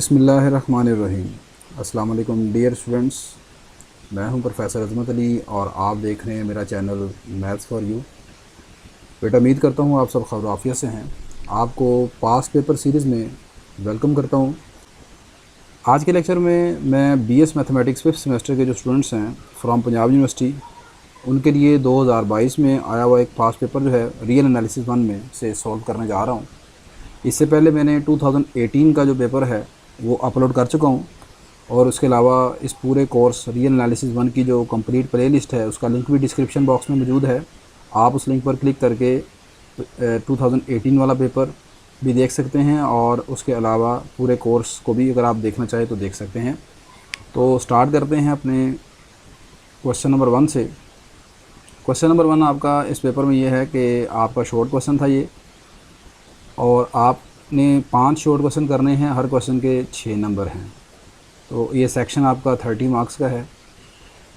बिस्मिल्लाहिर्रहमानिर्रहीम। अस्सलाम वालेकुम डियर स्टूडेंट्स, मैं हूं प्रोफेसर अज़मत अली और आप देख रहे हैं मेरा चैनल मैथ्स फॉर यू। बेटा उम्मीद करता हूं आप सब खैर आफियत से हैं। आपको पास्ट पेपर सीरीज़ में वेलकम करता हूं। आज के लेक्चर में मैं बीएस मैथमेटिक्स फिफ्थ सेमेस्टर के जो स्टूडेंट्स हैं फ्रॉम पंजाब यूनिवर्सिटी, उनके लिए 2022 में आया हुआ एक पास्ट पेपर जो है रियल एनालिसिस 1 में से सॉल्व करने जा रहा हूँ। इससे पहले मैंने 2018 का जो पेपर है वो अपलोड कर चुका हूँ और उसके अलावा इस पूरे कोर्स रियल एनालिसिस 1 की जो कंप्लीट प्लेलिस्ट है उसका लिंक भी डिस्क्रिप्शन बॉक्स में मौजूद है। आप उस लिंक पर क्लिक करके 2018 वाला पेपर भी देख सकते हैं और उसके अलावा पूरे कोर्स को भी अगर आप देखना चाहें तो देख सकते हैं। तो स्टार्ट करते हैं अपने क्वेश्चन नंबर 1 से। क्वेश्चन नंबर 1 आपका इस पेपर में ये है कि आपका शॉर्ट क्वेश्चन था ये, और आपने 5 शॉर्ट क्वेश्चन करने हैं, हर क्वेश्चन के 6 नंबर हैं। तो ये सेक्शन आपका 30 मार्क्स का है।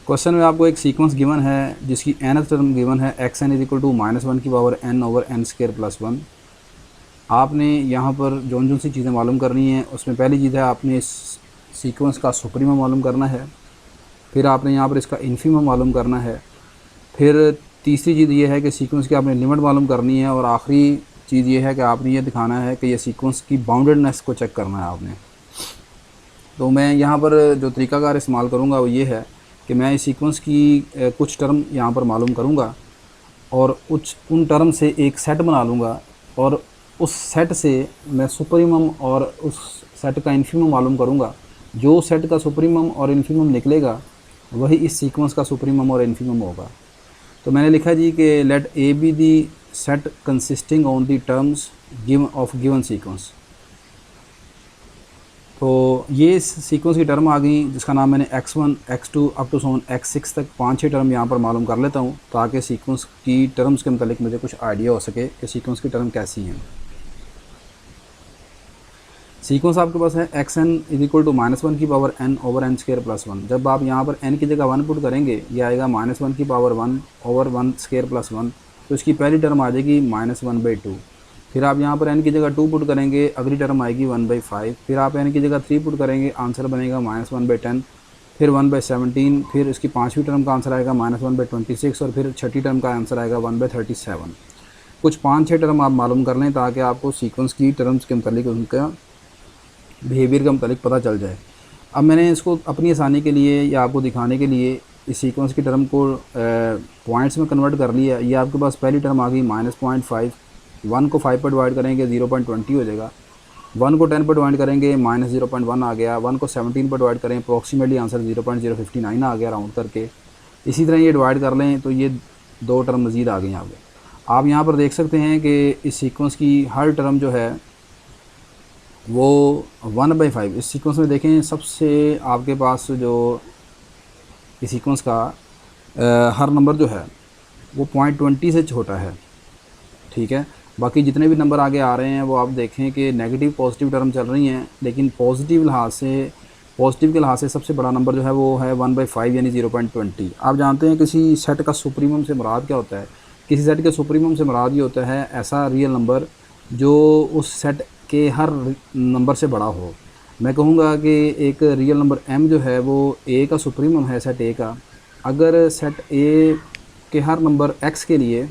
क्वेश्चन में आपको एक सीक्वेंस गिवन है जिसकी nth टर्म गिवन है xn = -1 की पावर n/n² + 1। आपने यहाँ पर जोन सी चीज़ें मालूम करनी है। उसमें पहली चीज़ है आपने इस सीक्वेंस का सुप्रीमम मालूम करना है, फिर आपने यहाँ पर इसका इन्फीमम मालूम करना है, फिर तीसरी चीज़ ये है कि सीक्वेंस की आपने लिमिट मालूम करनी है, और आखिरी चीज़ ये है कि आपने ये दिखाना है कि ये सीक्वेंस की बाउंडेडनेस को चेक करना है आपने। तो मैं यहाँ पर जो तरीकाकार इस्तेमाल करूँगा वो ये है कि मैं इस सीक्वेंस की कुछ टर्म यहाँ पर मालूम करूँगा और उन टर्म से एक सेट बना लूँगा, और उस सेट से मैं सुप्रीमम और उस सेट का इन्फीमम मालूम करूँगा। जो सेट का सुप्रीमम और इन्फीमम निकलेगा वही इस सीक्वेंस का सुप्रीमम और इन्फीमम होगा। तो मैंने लिखा जी कि let a be the set consisting on the terms given of given sequence. तो ये इस सीक्वेंस की टर्म आ गई जिसका नाम मैंने x1 x2 up to x6 तक 5-6 टर्म यहाँ पर मालूम कर लेता हूँ, ताकि सीक्वेंस की टर्म्स के मतलब मुझे कुछ आइडिया हो सके कि सीक्वेंस की टर्म कैसी हैं। सीक्वेंस आपके पास है xn = -1 की पावर n/n² + 1। जब आप यहाँ पर n की जगह 1 पुट करेंगे ये आएगा -1 की पावर 1/1² + 1। तो इसकी पहली टर्म आ जाएगी -1/2। फिर आप यहाँ पर n की जगह 2 पुट करेंगे, अगली टर्म आएगी 1/5। फिर आप n की जगह 3 पुट करेंगे, आंसर बनेगा -1/10। फिर 1/17। फिर इसकी 5वीं टर्म का आंसर आएगा -1/26, और फिर छठी टर्म का आंसर आएगा 1/37। कुछ 5-6 टर्म आप मालूम कर लें ताकि आपको सीक्वेंस की टर्म्स के मतलब उनका बिहेवियर का मतलब पता चल जाए। अब मैंने इसको अपनी आसानी के लिए या आपको दिखाने के लिए इस सीक्वेंस की टर्म को पॉइंट्स में कन्वर्ट कर लिया। ये आपके पास पहली टर्म आ गई -0.5। 1 को 5 पर डिवाइड करेंगे 0.20 हो जाएगा। 1 को 10 पर डिवाइड करेंगे -0.1 आ गया। 1 को 17 पर डिवाइड करें अप्रॉक्सीमेटली आंसर 0.059 आ गया राउंड करके। इसी तरह ये डिवाइड कर लें तो ये 2 टर्म मज़ीद आ गई आगे। आप यहाँ पर देख सकते हैं कि इस सीक्वेंस की हर टर्म जो है वो 1/5। इस सीक्वेंस में देखें सबसे आपके पास जो इस सीक्वेंस का हर नंबर जो है वो 0.20 से छोटा है, ठीक है। बाकी जितने भी नंबर आगे आ रहे हैं वो आप देखें कि नेगेटिव पॉजिटिव टर्म चल रही हैं, लेकिन पॉजिटिव के लिहाज से सबसे बड़ा नंबर जो है वो है 1/5 यानी 0.20। आप जानते हैं किसी सेट का सुप्रीमम से मुराद क्या होता है? किसी सेट के सुप्रीमम से मुराद ये होता है ऐसा रियल नंबर जो उस सेट के हर नंबर से बड़ा हो। मैं कहूँगा कि एक रियल नंबर m जो है वो a का सुप्रीमम है सेट a का। अगर सेट a के हर नंबर x के लिए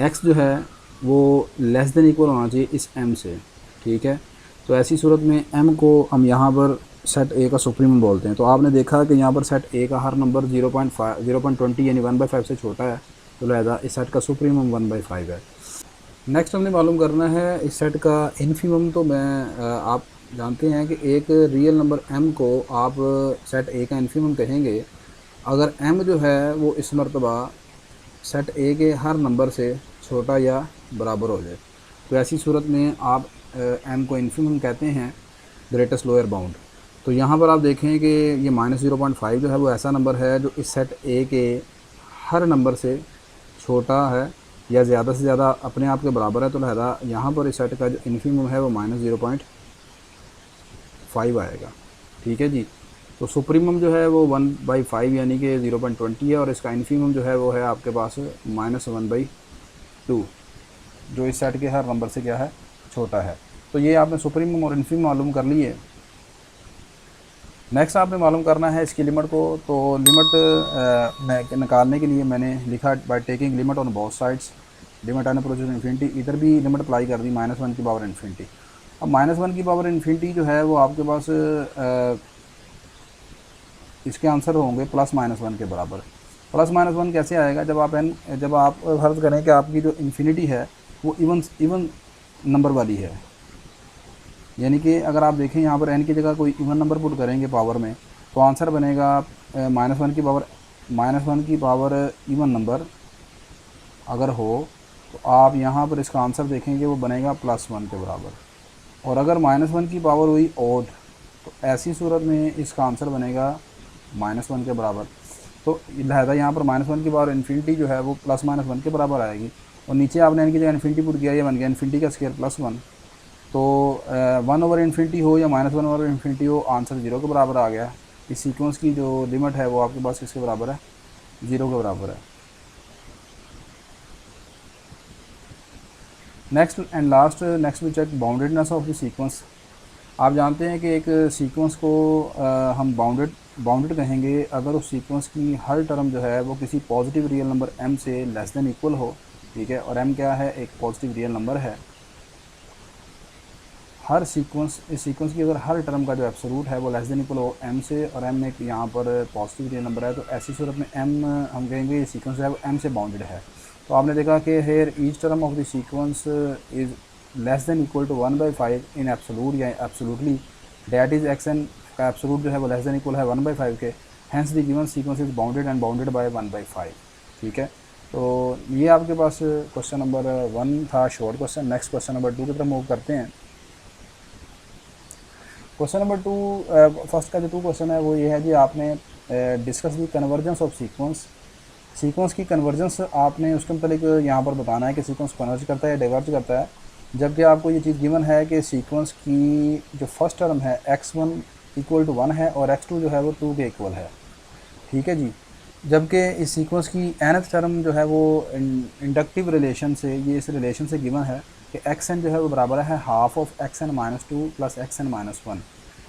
x जो है वो लेस देन इक्वल होना चाहिए इस m से, ठीक है। तो ऐसी सूरत में m को हम यहाँ पर सेट a का सुप्रीमम बोलते हैं। तो आपने देखा कि यहाँ पर सेट a का हर नंबर 0.20 यानी 1/5 से छोटा है, तो लिहाजा इस सेट का सुप्रीमम 1/5 है। नेक्स्ट हमने मालूम करना है इस सेट का इन्फीमम। तो आप जानते हैं कि एक रियल नंबर m को आप सेट a का इन्फीमम कहेंगे अगर m जो है वो इस मरतबा सेट a के हर नंबर से छोटा या बराबर हो जाए। तो ऐसी सूरत में आप m को इन्फीमम कहते हैं, ग्रेटेस्ट लोअर बाउंड। तो यहाँ पर आप देखें कि ये -0.5 जो है वो ऐसा नंबर है जो इस सेट a के हर नंबर से छोटा है या ज़्यादा से ज़्यादा अपने आप के बराबर है। तो लिहाजा यहाँ पर इस सेट का जो इन्फीमम है वो -0.5 आएगा, ठीक है जी। तो सुप्रीमम जो है वो 1/5 यानी कि 0.20 है, और इसका इन्फीमम जो है वो है आपके पास -1/2 जो इस सेट के हर नंबर से क्या है छोटा है। तो ये आपने सुप्रीमम और इन्फीमम मालूम कर लिए। नेक्स्ट आपने मालूम करना है इसकी लिमिट को। तो लिमिट निकालने के लिए मैंने लिखा by taking limit on both sides, limit n approaches infinity, इधर भी लिमिट अप्लाई कर दी -1 की पावर इन्फिनिटी। अब -1 की पावर इन्फिनिटी जो है वो आपके पास इसके आंसर होंगे +-1 के बराबर। +-1 कैसे आएगा, जब आप फर्ज करें कि आपकी जो इन्फिनिटी है वो इवन नंबर वाली है, यानी कि अगर आप देखें यहाँ पर n की जगह कोई इवन नंबर पुट करेंगे पावर में, तो आंसर बनेगा -1 की पावर इवन नंबर अगर हो तो आप यहाँ पर इसका आंसर देखेंगे वो बनेगा +1 के बराबर। और अगर -1 की पावर हुई ओड तो ऐसी सूरत में इसका आंसर बनेगा -1 के बराबर। तो लिहाजा यहाँ पर -1 की पावर इन्फिनिटी जो है वो +-1 के बराबर आएगी। और नीचे आपने n की जगह इन्फिनिटी पुट किया, ये बन गया इन्फिनिटी का स्क्वायर +1। तो 1/इन्फिनिटी हो या -1/इन्फिनिटी हो, आंसर 0 के बराबर आ गया। इस सीक्वेंस की जो लिमिट है वो आपके पास किसके बराबर है, 0 के बराबर है। Next and last, next we check boundedness of the sequence. आप जानते हैं कि एक सीक्वेंस को हम बाउंडेड कहेंगे अगर उस सीक्वेंस की हर टर्म जो है वो किसी पॉजिटिव रियल नंबर m से लेस देन इक्वल हो, ठीक है। और m क्या है, एक पॉजिटिव रियल नंबर है। हर सीक्वेंस, इस सीक्वेंस की अगर हर टर्म का जो एब्सोल्यूट है वो लेस देन इक्वल हो m से, और m एक यहाँ पर पॉजिटिव रियल नंबर है, तो ऐसी सूरत में m हम कहेंगे ये सीक्वेंस है वो m से बाउंडेड है। तो आपने देखा कि here each term of the sequence is less than equal to 1/5 in absolute या एब्सोल्यूटली, डैट इज़ xn का एब्सोल्यूट जो है वो लेस देन इक्वल है 1/5 के, hence the given sequence is bounded and bounded by 1/5, ठीक है। तो ये आपके पास क्वेश्चन नंबर 1 था, short question. Next question number 2 की तरफ मूव करते हैं। क्वेश्चन नंबर 2, फर्स्ट का जो 2 क्वेश्चन है वो ये है जी, आपने discuss the convergence of sequence. Sequence की कन्वर्जेंस आपने उसके मतलब यहाँ पर बताना है कि सीक्वेंस कन्वर्ज करता है या डाइवर्ज करता है। जबकि आपको ये चीज़ गिवन है कि सीक्वेंस की जो फर्स्ट टर्म है x1 = 1 है और x2 जो है वो 2 के इक्वल है, ठीक है जी। जबकि इस सीक्वेंस की nth टर्म जो है वो इंडक्टिव रिलेशन से, ये इस रिलेशन से गिवन है कि xn जो है वो बराबर है हाफ ऑफ xn-2 + xn-1।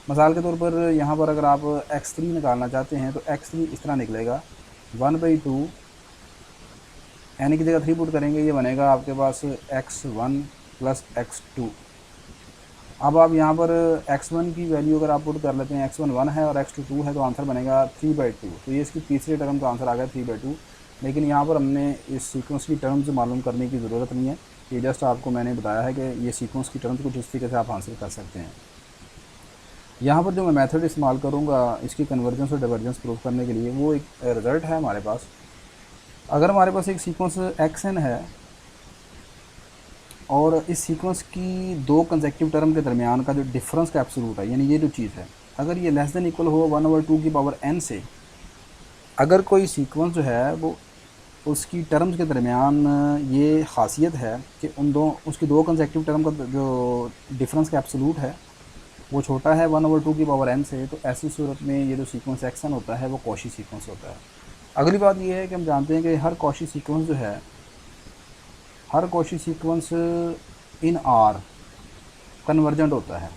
मिसाल के तौर पर यहाँ पर अगर आप x3 निकालना चाहते हैं तो x3 इस तरह निकलेगा 1/2, n की जगह 3 पुट करेंगे, ये बनेगा आपके पास x1 + x2। अब आप यहाँ पर x1 की वैल्यू अगर आप पुट कर लेते हैं, x1 1 है और x2 2 है, तो आंसर बनेगा 3/2। तो ये इसकी तीसरी टर्म का आंसर आ गया 3/2। लेकिन यहाँ पर हमने इस सीक्वेंस की टर्म्स मालूम करने की ज़रूरत नहीं है, ये जस्ट आपको मैंने बताया है कि ये सीक्वेंस की टर्म्स कुछ इस तरीके से आप हासिल कर सकते हैं। यहाँ पर जो मैं मेथड इस्तेमाल करूँगा इसकी कन्वर्जेंस और डाइवर्जेंस प्रूफ करने के लिए, वो एक रिज़ल्ट है हमारे पास। अगर हमारे पास एक सीक्वेंस xn है और इस सीक्वेंस की 2 कंसेक्टिव टर्म के दरमियान का जो डिफरेंस का एब्सोल्यूट है, यानी ये जो चीज़ है, अगर ये लेस देन इक्वल हो 1/2 की पावर n से, अगर कोई सीक्वेंस जो है वो उसकी टर्म्स के दरमियान ये खासियत है कि उसकी 2 कंसेक्टिव टर्म का जो डिफरेंस का एब्सोल्यूट है वो छोटा है 1/2 की पावर n से, तो ऐसी सूरत में ये जो सीक्वेंस xn होता है वो कॉशी सीक्वेंस होता है। अगली बात ये है कि हम जानते हैं कि हर कॉशी सीक्वेंस जो है, हर Cauchy sequence in R convergent होता है।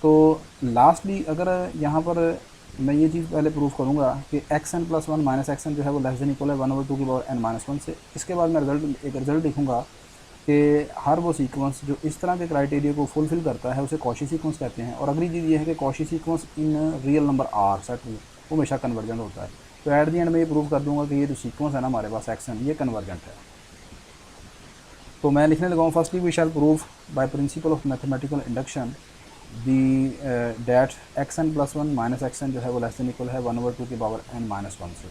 तो लास्टली अगर यहाँ पर मैं ये चीज़ पहले प्रूफ करूँगा कि xn+1 - xn जो है वो लेस देन इक्वल है 1/2 की पावर n-1 से। इसके बाद मैं एक रिज़ल्ट लिखूँगा कि हर वो सीक्वेंस जो इस तरह के क्राइटेरिया को फुलफ़िल करता है उसे कॉशी सीक्वेंस कहते हैं। और अगली चीज़ ये है कि Cauchy sequence in real number R set वो हमेशा कन्वर्जेंट होता है। तो एट दी एंड में ये प्रूव कर दूँगा कि ये जो सीक्वेंस है ना हमारे पास xn, ये कन्वर्जेंट है। तो मैं लिखने लगाऊँ, firstly we shall prove by principle of mathematical induction the that xn+1 - xn जो है वो लेस देन इक्वल है 1/2 की पावर n-1 से।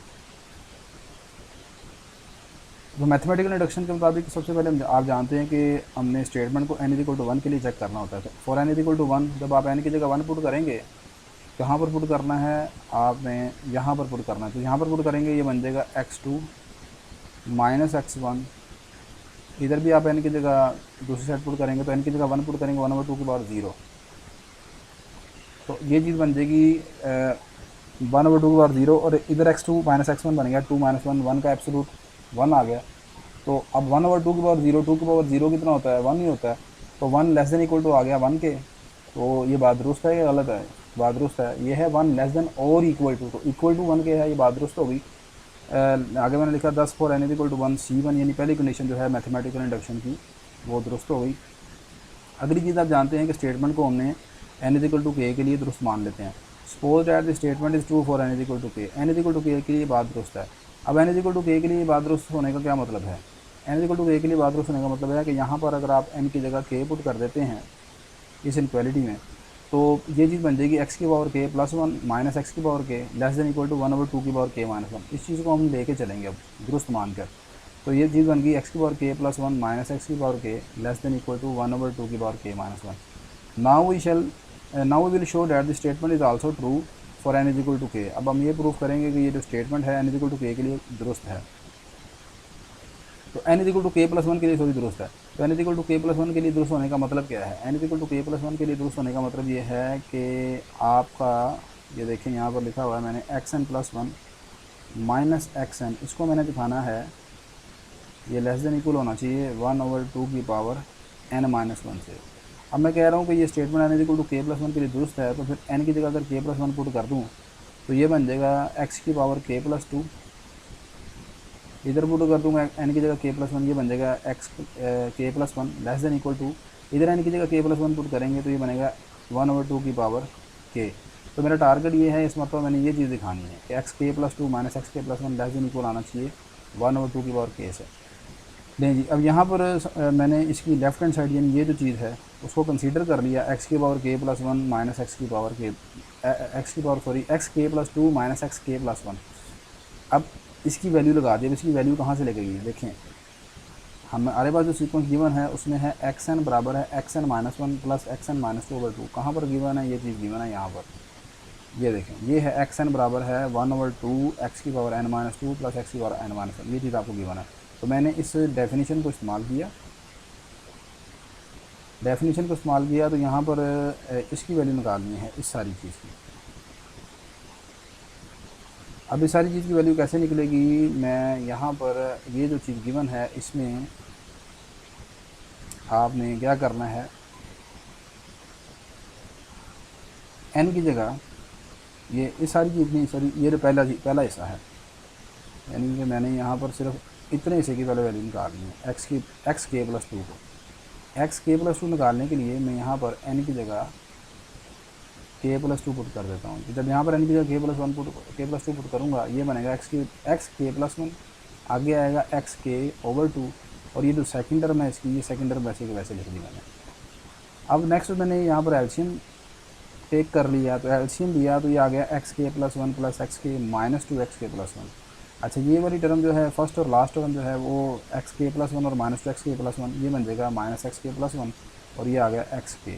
तो मैथमेटिकल इंडक्शन के मुताबिक सबसे पहले आप जानते हैं कि हमने स्टेटमेंट को n = 1 के लिए चेक करना होता है। तो फॉर n = 1, जब आप n की जगह 1 पुट करेंगे, कहाँ पर पुट करना है, आपने यहाँ पर पुट करना है। तो यहाँ पर पुट करेंगे, ये बन जाएगा x2 - x1। इधर भी आप n की जगह दूसरी साइड पुट करेंगे, तो n की जगह 1 पुट करेंगे 1/2 की पावर 0। तो ये चीज़ बन जाएगी 1/2 की पावर 0, और इधर x2 - x1 बन गया 2 - 1, 1 का एब्सोल्यूट 1 आ गया। तो अब 1/2 की पावर 0, 2 की पावर 0 कितना होता है, 1 ही होता है। तो 1 लेस देन इक्वल टू आ गया 1 के, तो ये बात दुरुस्त है या गलत है? बात दुरुस्त है। ये है 1 लेस देन और इक्वल टू, तो इक्वल टू 1 के है, ये बात दुरुस्त हो गई। आगे मैंने लिखा 10 for n is equal to 1 C1, यानी पहली कंडीशन जो है मैथमेटिकल इंडक्शन की वो दुरुस्त हो गई। अगली चीज़ आप जानते हैं कि स्टेटमेंट को हमने N is equal to k लिए दुरुस्त मान लेते हैं। Suppose that the statement is true for n is equal to k, n is equal to k लिए ये बात दुरुस्त है। अब N is equal to k लिए बात दुरुस्त होने का क्या मतलब है? N is equal to k लिए बात दुरुस्त होने का मतलब है कि यहाँ पर अगर आप एन की जगह के पुट कर देते हैं इस इनक्वालिटी में, तो ये चीज़ बन जाएगी एक्स की पावर के प्लस 1 माइनस एक्स की power k less than equal to 1/2 की पावर के माइनस 1। इस चीज़ को हम लेके चलेंगे अब दुरुस्त मानकर। तो ये चीज़ बन गई एक्स की पावर के प्लस 1 माइनस एक्स की power k less than equal to 1/2 की power k minus 1। Now we will show that the statement is also true for n is equal to k. अब हम ये प्रूफ करेंगे कि ये जो स्टेटमेंट है N is equal to k लिए दुरुस्त है। तो N is equal to k plus 1 के लिए सॉरी दुरुस्त है। तो N is equal to k plus 1 के लिए दुरुस्त होने का मतलब क्या है? N is equal to k plus 1 के लिए दुरुस्त होने का मतलब ये है कि आपका ये देखें यहाँ पर लिखा हुआ है मैंने x n plus 1 minus x n, इसको मैंने दिखाना है ये लेस देन इक्वल होना चाहिए 1/2 की पावर एन माइनस 1 से। अब मैं कह रहा हूँ कि ये statement n is equal to k plus 1 के लिए दुरुस्त है, तो फिर एन की जगह अगर के प्लस 1 पुट कर दूँ तो ये बन जाएगा एक्स की पावर के प्लस 2, इधर पुट कर दूँगा एन की जगह के प्लस 1, ये बन जाएगा x k plus 1 less than equal to, इधर एन की जगह के प्लस 1 पुट करेंगे तो ये बनेगा 1/2 की पावर के। तो मेरा टारगेट ये है, इस मतलब मैंने ये चीज़ दिखानी है कि x k plus 2 minus x k plus 1 less than equal आना चाहिए 1/2 की पावर के से। नहीं जी, अब यहाँ पर मैंने इसकी लेफ्ट हैंड साइड यानी ये जो चीज़ है उसको कंसीडर कर लिया एक्स की पावर के प्लस 1 माइनस एक्स की पावर के x k plus 2 minus x k plus 1। अब इसकी वैल्यू लगा दी। अब इसकी वैल्यू कहाँ से लेके गई देखें, हमारे पास जो सीक्वेंस गिवन है उसमें है एक्स एन बराबर है x n minus 1 plus x n minus 2/2। कहाँ पर गिवन है? ये चीज़ गिवन है यहाँ पर, ये देखें ये है एक्स एन बराबर है 1/2 एक्स की power n minus 2 plus x की पावर एन माइनस 1, ये चीज़ आपको गिवन है। तो मैंने इस डेफिनेशन को इस्तेमाल किया, तो यहाँ पर इसकी वैल्यू निकालनी है इस सारी चीज़ की। अब इस सारी चीज़ की वैल्यू कैसे निकलेगी? मैं यहाँ पर ये जो चीज़ गिवन है इसमें आपने क्या करना है, एन की जगह ये इस सारी चीज़ नहीं, सॉरी ये जो पहला हिस्सा है, यानी कि मैंने यहाँ पर सिर्फ इतने हिस्से की पहले वैल्यू निकालनी है एक्स के प्लस 2 को। एक्स के प्लस 2 निकालने के लिए मैं यहाँ पर एन की जगह के प्लस 2 पुट कर देता हूँ। जब यहाँ पर एन की जगह के प्लस 2 पुट करूँगा ये बनेगा एक्स के प्लस 1, आगे आएगा एक्स के ओवर 2, और ये जो सेकंड टर्म है इसकी, ये सेकंड टर्म वैसे के वैसे लिख दी मैंने। अब नेक्स्ट मैंने यहाँ पर एलसीएम टेक कर लिया, तो एलसीएम लिया तो ये आ गया x k plus 1 plus x के माइनस 2 एक्स के प्लस 1। अच्छा, ये वाली टर्म जो है फर्स्ट और लास्ट टर्म जो है वो एक्स के प्लस 1 और माइनस 2 एक्स के प्लस 1, ये बन जाएगा माइनस एक्स के प्लस 1, और ये आ गया एक्स के।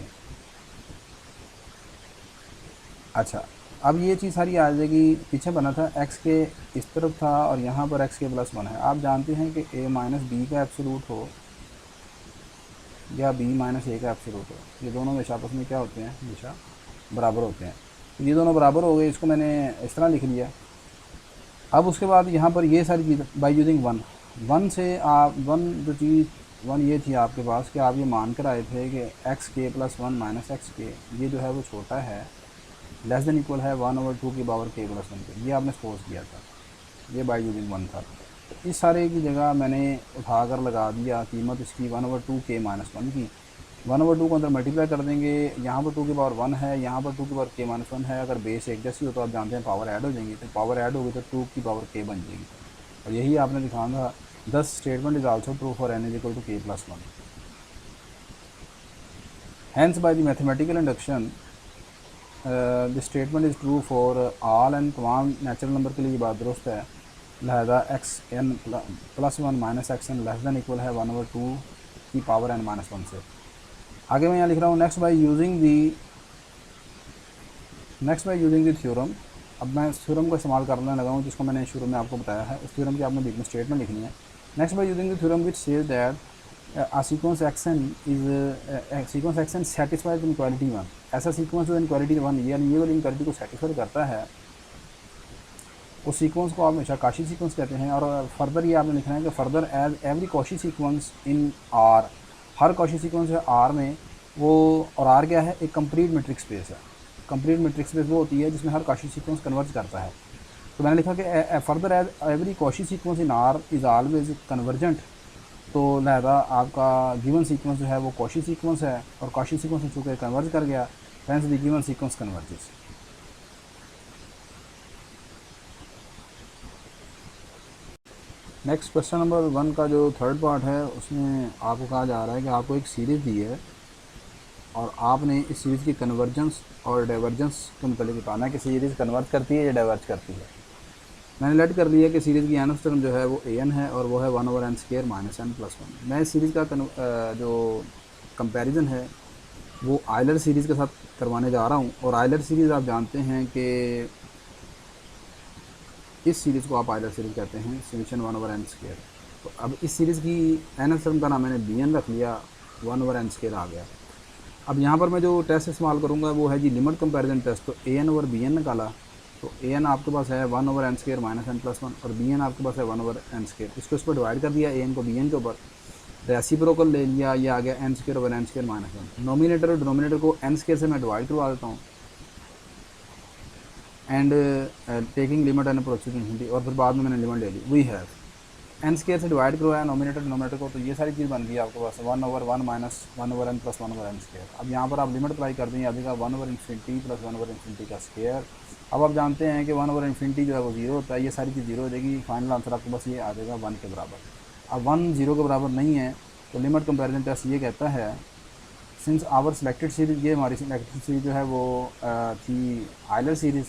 अच्छा, अब ये चीज़ सारी आ जाएगी, पीछे बना था एक्स के इस तरफ था और यहाँ पर एक्स के प्लस 1 है। आप जानते हैं कि ए माइनस बी का एब्सोल्यूट हो या बी माइनस ए का एब्सोल्यूट हो, ये दोनों हमेशा आपस में क्या होते हैं, हमेशा बराबर होते हैं। तो ये दोनों बराबर हो गए, इसको मैंने इस तरह लिख लिया। अब उसके बाद यहाँ पर ये सारी चीज़ बाई यूजिंग वन से आप वन ये थी आपके पास कि आप ये मान कर आए थे कि x k plus 1 minus x के ये जो है वो छोटा है, लेस देन इक्वल है 1/2 की पावर के प्लस 1 के, ये आपने सपोज किया था, ये बाई यूजिंग 1 था। तो इस सारे की जगह मैंने उठाकर लगा दिया कीमत इसकी 1/2 के माइनस 1 की। 1/2 को अंदर मल्टीप्लाई कर देंगे, यहाँ पर 2 की पावर 1 है, यहाँ पर 2 की पावर के माइनस 1 है। अगर बेस एक जैसी हो तो आप जानते हैं पावर ऐड हो जाएंगी, तो पावर ऐड होगी तो 2 की पावर के बन जाएगी। और यही आपने दिखाना था, this statement is also true for n is equal to k plus 1। Hence by the mathematical induction the statement is true for all n, तमाम नेचुरल नंबर के लिए ये बात दुरुस्त है। लिहाजा x n plus 1 minus x n less than equal है 1/2 की पावर एन माइनस 1 से। आगे मैं यहाँ लिख रहा हूँ next by using the theorem. अब मैं इस थ्योरम को इस्तेमाल करने लगा हूँ जिसको मैंने शुरू में आपको बताया है। उस थ्योरम की आपने बीच में स्टेटमेंट लिखनी है। Next by using the theorem which says that sequence action satisfies inequality 1। ऐसा सीक्वेंस जो इनक्वालिटी 1 यानी ये वाली इनक्वालिटी को सेटिस्फाई करता है, उस सीक्वेंस को आप हमेशा काशी सीक्वेंस कहते हैं। और फर्दर ये आपने लिखना है कि further as every Cauchy sequence in R हर कॉची सीक्वेंस है आर में वो, और आर क्या है, एक कंप्लीट मैट्रिक्स स्पेस है। कंप्लीट मैट्रिक्स स्पेस वो होती है जिसमें हर कॉची सीक्वेंस कन्वर्ज करता है। तो मैंने लिखा कि further as every Cauchy sequence in R is always convergent. तो लिहाजा आपका गिवन सीक्वेंस जो है वो कॉची सीक्वेंस है, और कॉची सीक्वेंस में चूँकि कन्वर्ज कर गया, hence the given sequence converges. Next question number 1 का जो थर्ड पार्ट है उसमें आपको कहा जा रहा है कि आपको एक सीरीज़ दी है और आपने इस सीरीज़ की कन्वर्जेंस और डाइवर्जेंस के मतलब बताना है कि सीरीज़ कन्वर्ज करती है या डाइवर्ज करती है। मैंने लेट कर लिया कि सीरीज़ की एन टर्म जो है वो ए एन है और वो है 1/n² - n+1। मैं इस सीरीज़ का जो कंपैरिजन है वो आयलर सीरीज़ के साथ करवाने जा रहा हूँ। और आयलर सीरीज़ आप जानते हैं कि इस सीरीज़ को आप आयलर सीरीज़ कहते हैं, समेशन 1/n²। तो अब इस सीरीज़ की एन टर्म का नाम मैंने बी एन रख लिया, 1/n² आ गया। अब यहाँ पर मैं जो टेस्ट इस्तेमाल करूँगा वो है जी लिमिट कंपैरिजन टेस्ट। तो a n over b n निकाला, तो ए एन आपके पास है 1/n² - n+1 और बी एन आपके पास है 1/n²। इसको इस पर डिवाइड कर दिया, ए एन को बी एन के ऊपर, रेसिप्रोकल ले लिया, ये आ गया n²/n² - 1। नोमिनेटर और डिनोमिनेटर को n² से मैं डिवाइड करवा देता हूँ and taking limit and approaching infinity, और फिर बाद में मैंने लिमिट ले ली। वी हैव n² से डिवाइड करवाया नोमिनेटर डिनोमिनेटर को, तो ये सारी चीज़ बन गई आपके पास 1/1 - 1/n + 1/n²। अब यहाँ पर आप लिमिट अप्लाई कर देंगे, अभी का 1/∞ + 1/∞ का स्क्वायर। अब आप जानते हैं कि 1/∞ जो है वो 0 होता है, ये सारी चीज़ 0 हो जाएगी। फाइनल आंसर आपके पास ये आ जाएगा 1 के बराबर। अब 1 0 के बराबर नहीं है, तो लिमिट कंपैरिजन टेस्ट ये कहता है सिंस आवर सिलेक्टेड सीरीज़, ये हमारी सिलेक्टेड सीरीज़ जो है वो थी Euler series,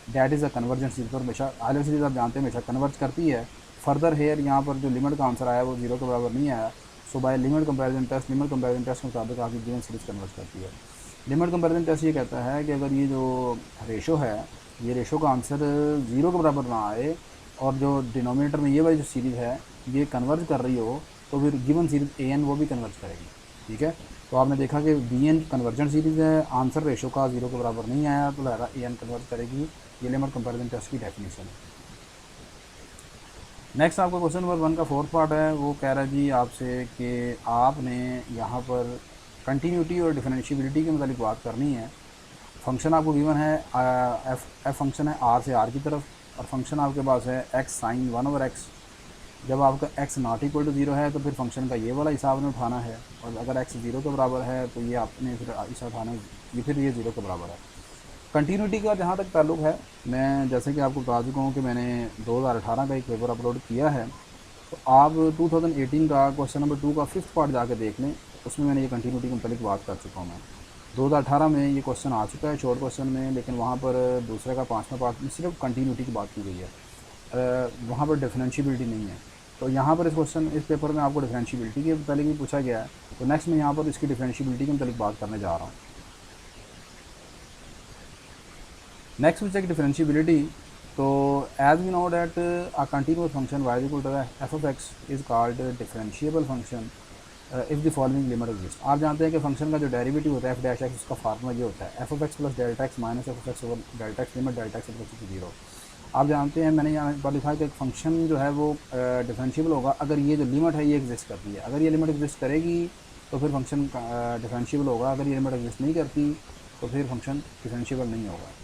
that is a convergent series. और हमेशा आयलर सीरीज़ आप जानते हैं हमेशा कन्वर्ज करती है। फर्दर हेयर यहाँ पर जो लिमिट का आंसर आया वो 0 के बराबर नहीं आया। सो बाय लिमिट कंपैरिजन टेस्ट के मुताबिक आपकी गिवन सीरीज़ कन्वर्ज करती है। लिमिट कंपैरिजन टेस्ट ये कहता है कि अगर ये जो रेशो है, ये रेशो का आंसर 0 के बराबर ना आए और जो डिनोमिनेटर में ये वाली जो सीरीज़ है ये कन्वर्ज कर रही हो, तो फिर गिवन सीरीज़ ए एन वो भी कन्वर्ज करेगी। ठीक है, तो आपने देखा कि बी एन कन्वर्जेंट सीरीज़ है, आंसर रेशो का 0 के बराबर नहीं आया, तो लिहाजा ए एन कन्वर्ज करेगी। ये लिमिट कंपैरिजन टेस्ट की डेफिनेशन है। नेक्स्ट आपका क्वेश्चन नंबर 1 का फोर्थ पार्ट है, वो कह रहा है जी आपसे कि आपने यहाँ पर कंटिन्यूटी और डिफरेंशिएबिलिटी के मतलब बात करनी है। फंक्शन आपको गिवन है एफ फंक्शन है आर से आर की तरफ, और फंक्शन आपके पास है एक्स साइन 1/x। जब आपका x नॉट इक्वल टू 0 है तो फिर फंक्शन का ये वाला हिसाब ने उठाना है, और अगर x 0 के बराबर है तो ये आपने फिर हिसाब उठाना है, ये फिर ये 0 के बराबर है। कंटिन्यूटी का जहाँ तक ताल्लुक़ है, मैं जैसे कि आपको बता चुका हूँ कि मैंने 2018 का एक पेपर अपलोड किया है, तो आप 2018 का क्वेश्चन नंबर 2 का 5th पार्ट जाके देख लें, उसमें मैंने ये कंटिन्यूटी के मतलब बात कर चुका हूँ। मैं 2018 में ये क्वेश्चन आ चुका है शॉर्ट क्वेश्चन में, लेकिन वहाँ पर दूसरे का 5वां पार्ट में सिर्फ कंटिन्यूटी की बात की गई है, वहाँ पर डिफरेंशिएबिलिटी नहीं है। तो यहाँ पर इस पेपर में आपको डिफरेंशिएबिलिटी के पहले भी पूछा गया है, तो नेक्स्ट में यहाँ पर इसकी डिफरेंशिएबिलिटी के मतलब बात करने जा रहा हूँ। Next which check differentiability. तो as we know that a continuous function y equal to f of x is called differentiable function if the following limit exist. आप जानते हैं कि फंक्शन का जो डेरिवेटिव होता है एफ डैश एक्स, उसका फार्मूला ये होता है f of x plus delta x minus f of x over delta x limit delta x equal to 0। आप जानते हैं मैंने यहाँ पर लिखा है कि फंक्शन जो है वो डिफरेंशिएबल होगा अगर ये जो लिमिट है ये एग्जिस्ट करती है। अगर ये लिमिट एग्जिस्ट करेगी तो फिर फंक्शन डिफरेंशिएबल होगा, अगर ये लिमिट एग्जिस्ट नहीं करती तो फिर फंक्शन डिफरेंशिएबल नहीं होगा।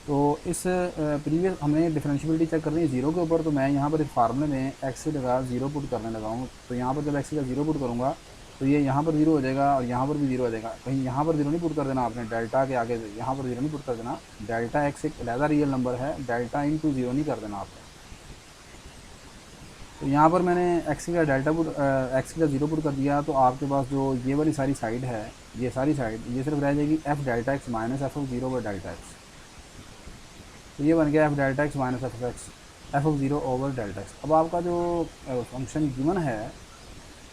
तो इस प्रीवियस हमने डिफरेंशिएबिलिटी चेक करनी है 0 के ऊपर, तो मैं यहाँ पर इस फार्मूले में एक्स की जगह 0 पुट करने लगा हूँ। तो यहाँ पर जब एक्स की जगह 0 पुट करूँगा तो ये यहाँ पर 0 हो जाएगा और यहाँ पर भी 0 हो जाएगा। कहीं यहाँ पर 0 नहीं पुट कर देना आपने, डेल्टा के आगे यहाँ पर 0 नहीं पुट कर देना। डेल्टा एक्स एक अलहदा रियल नंबर है, डेल्टा इंटू 0 नहीं कर देना आपने। तो यहाँ पर मैंने एक्स की जगह एक्स की जगह 0 पुट कर दिया, तो आपके पास जो ये वाली सारी साइड है, ये सारी साइड ये सिर्फ रह जाएगी F delta x minus f of 0 over delta x. तो ये बन गया F delta x minus f of 0 over delta x. अब आपका जो फंक्शन गिवन है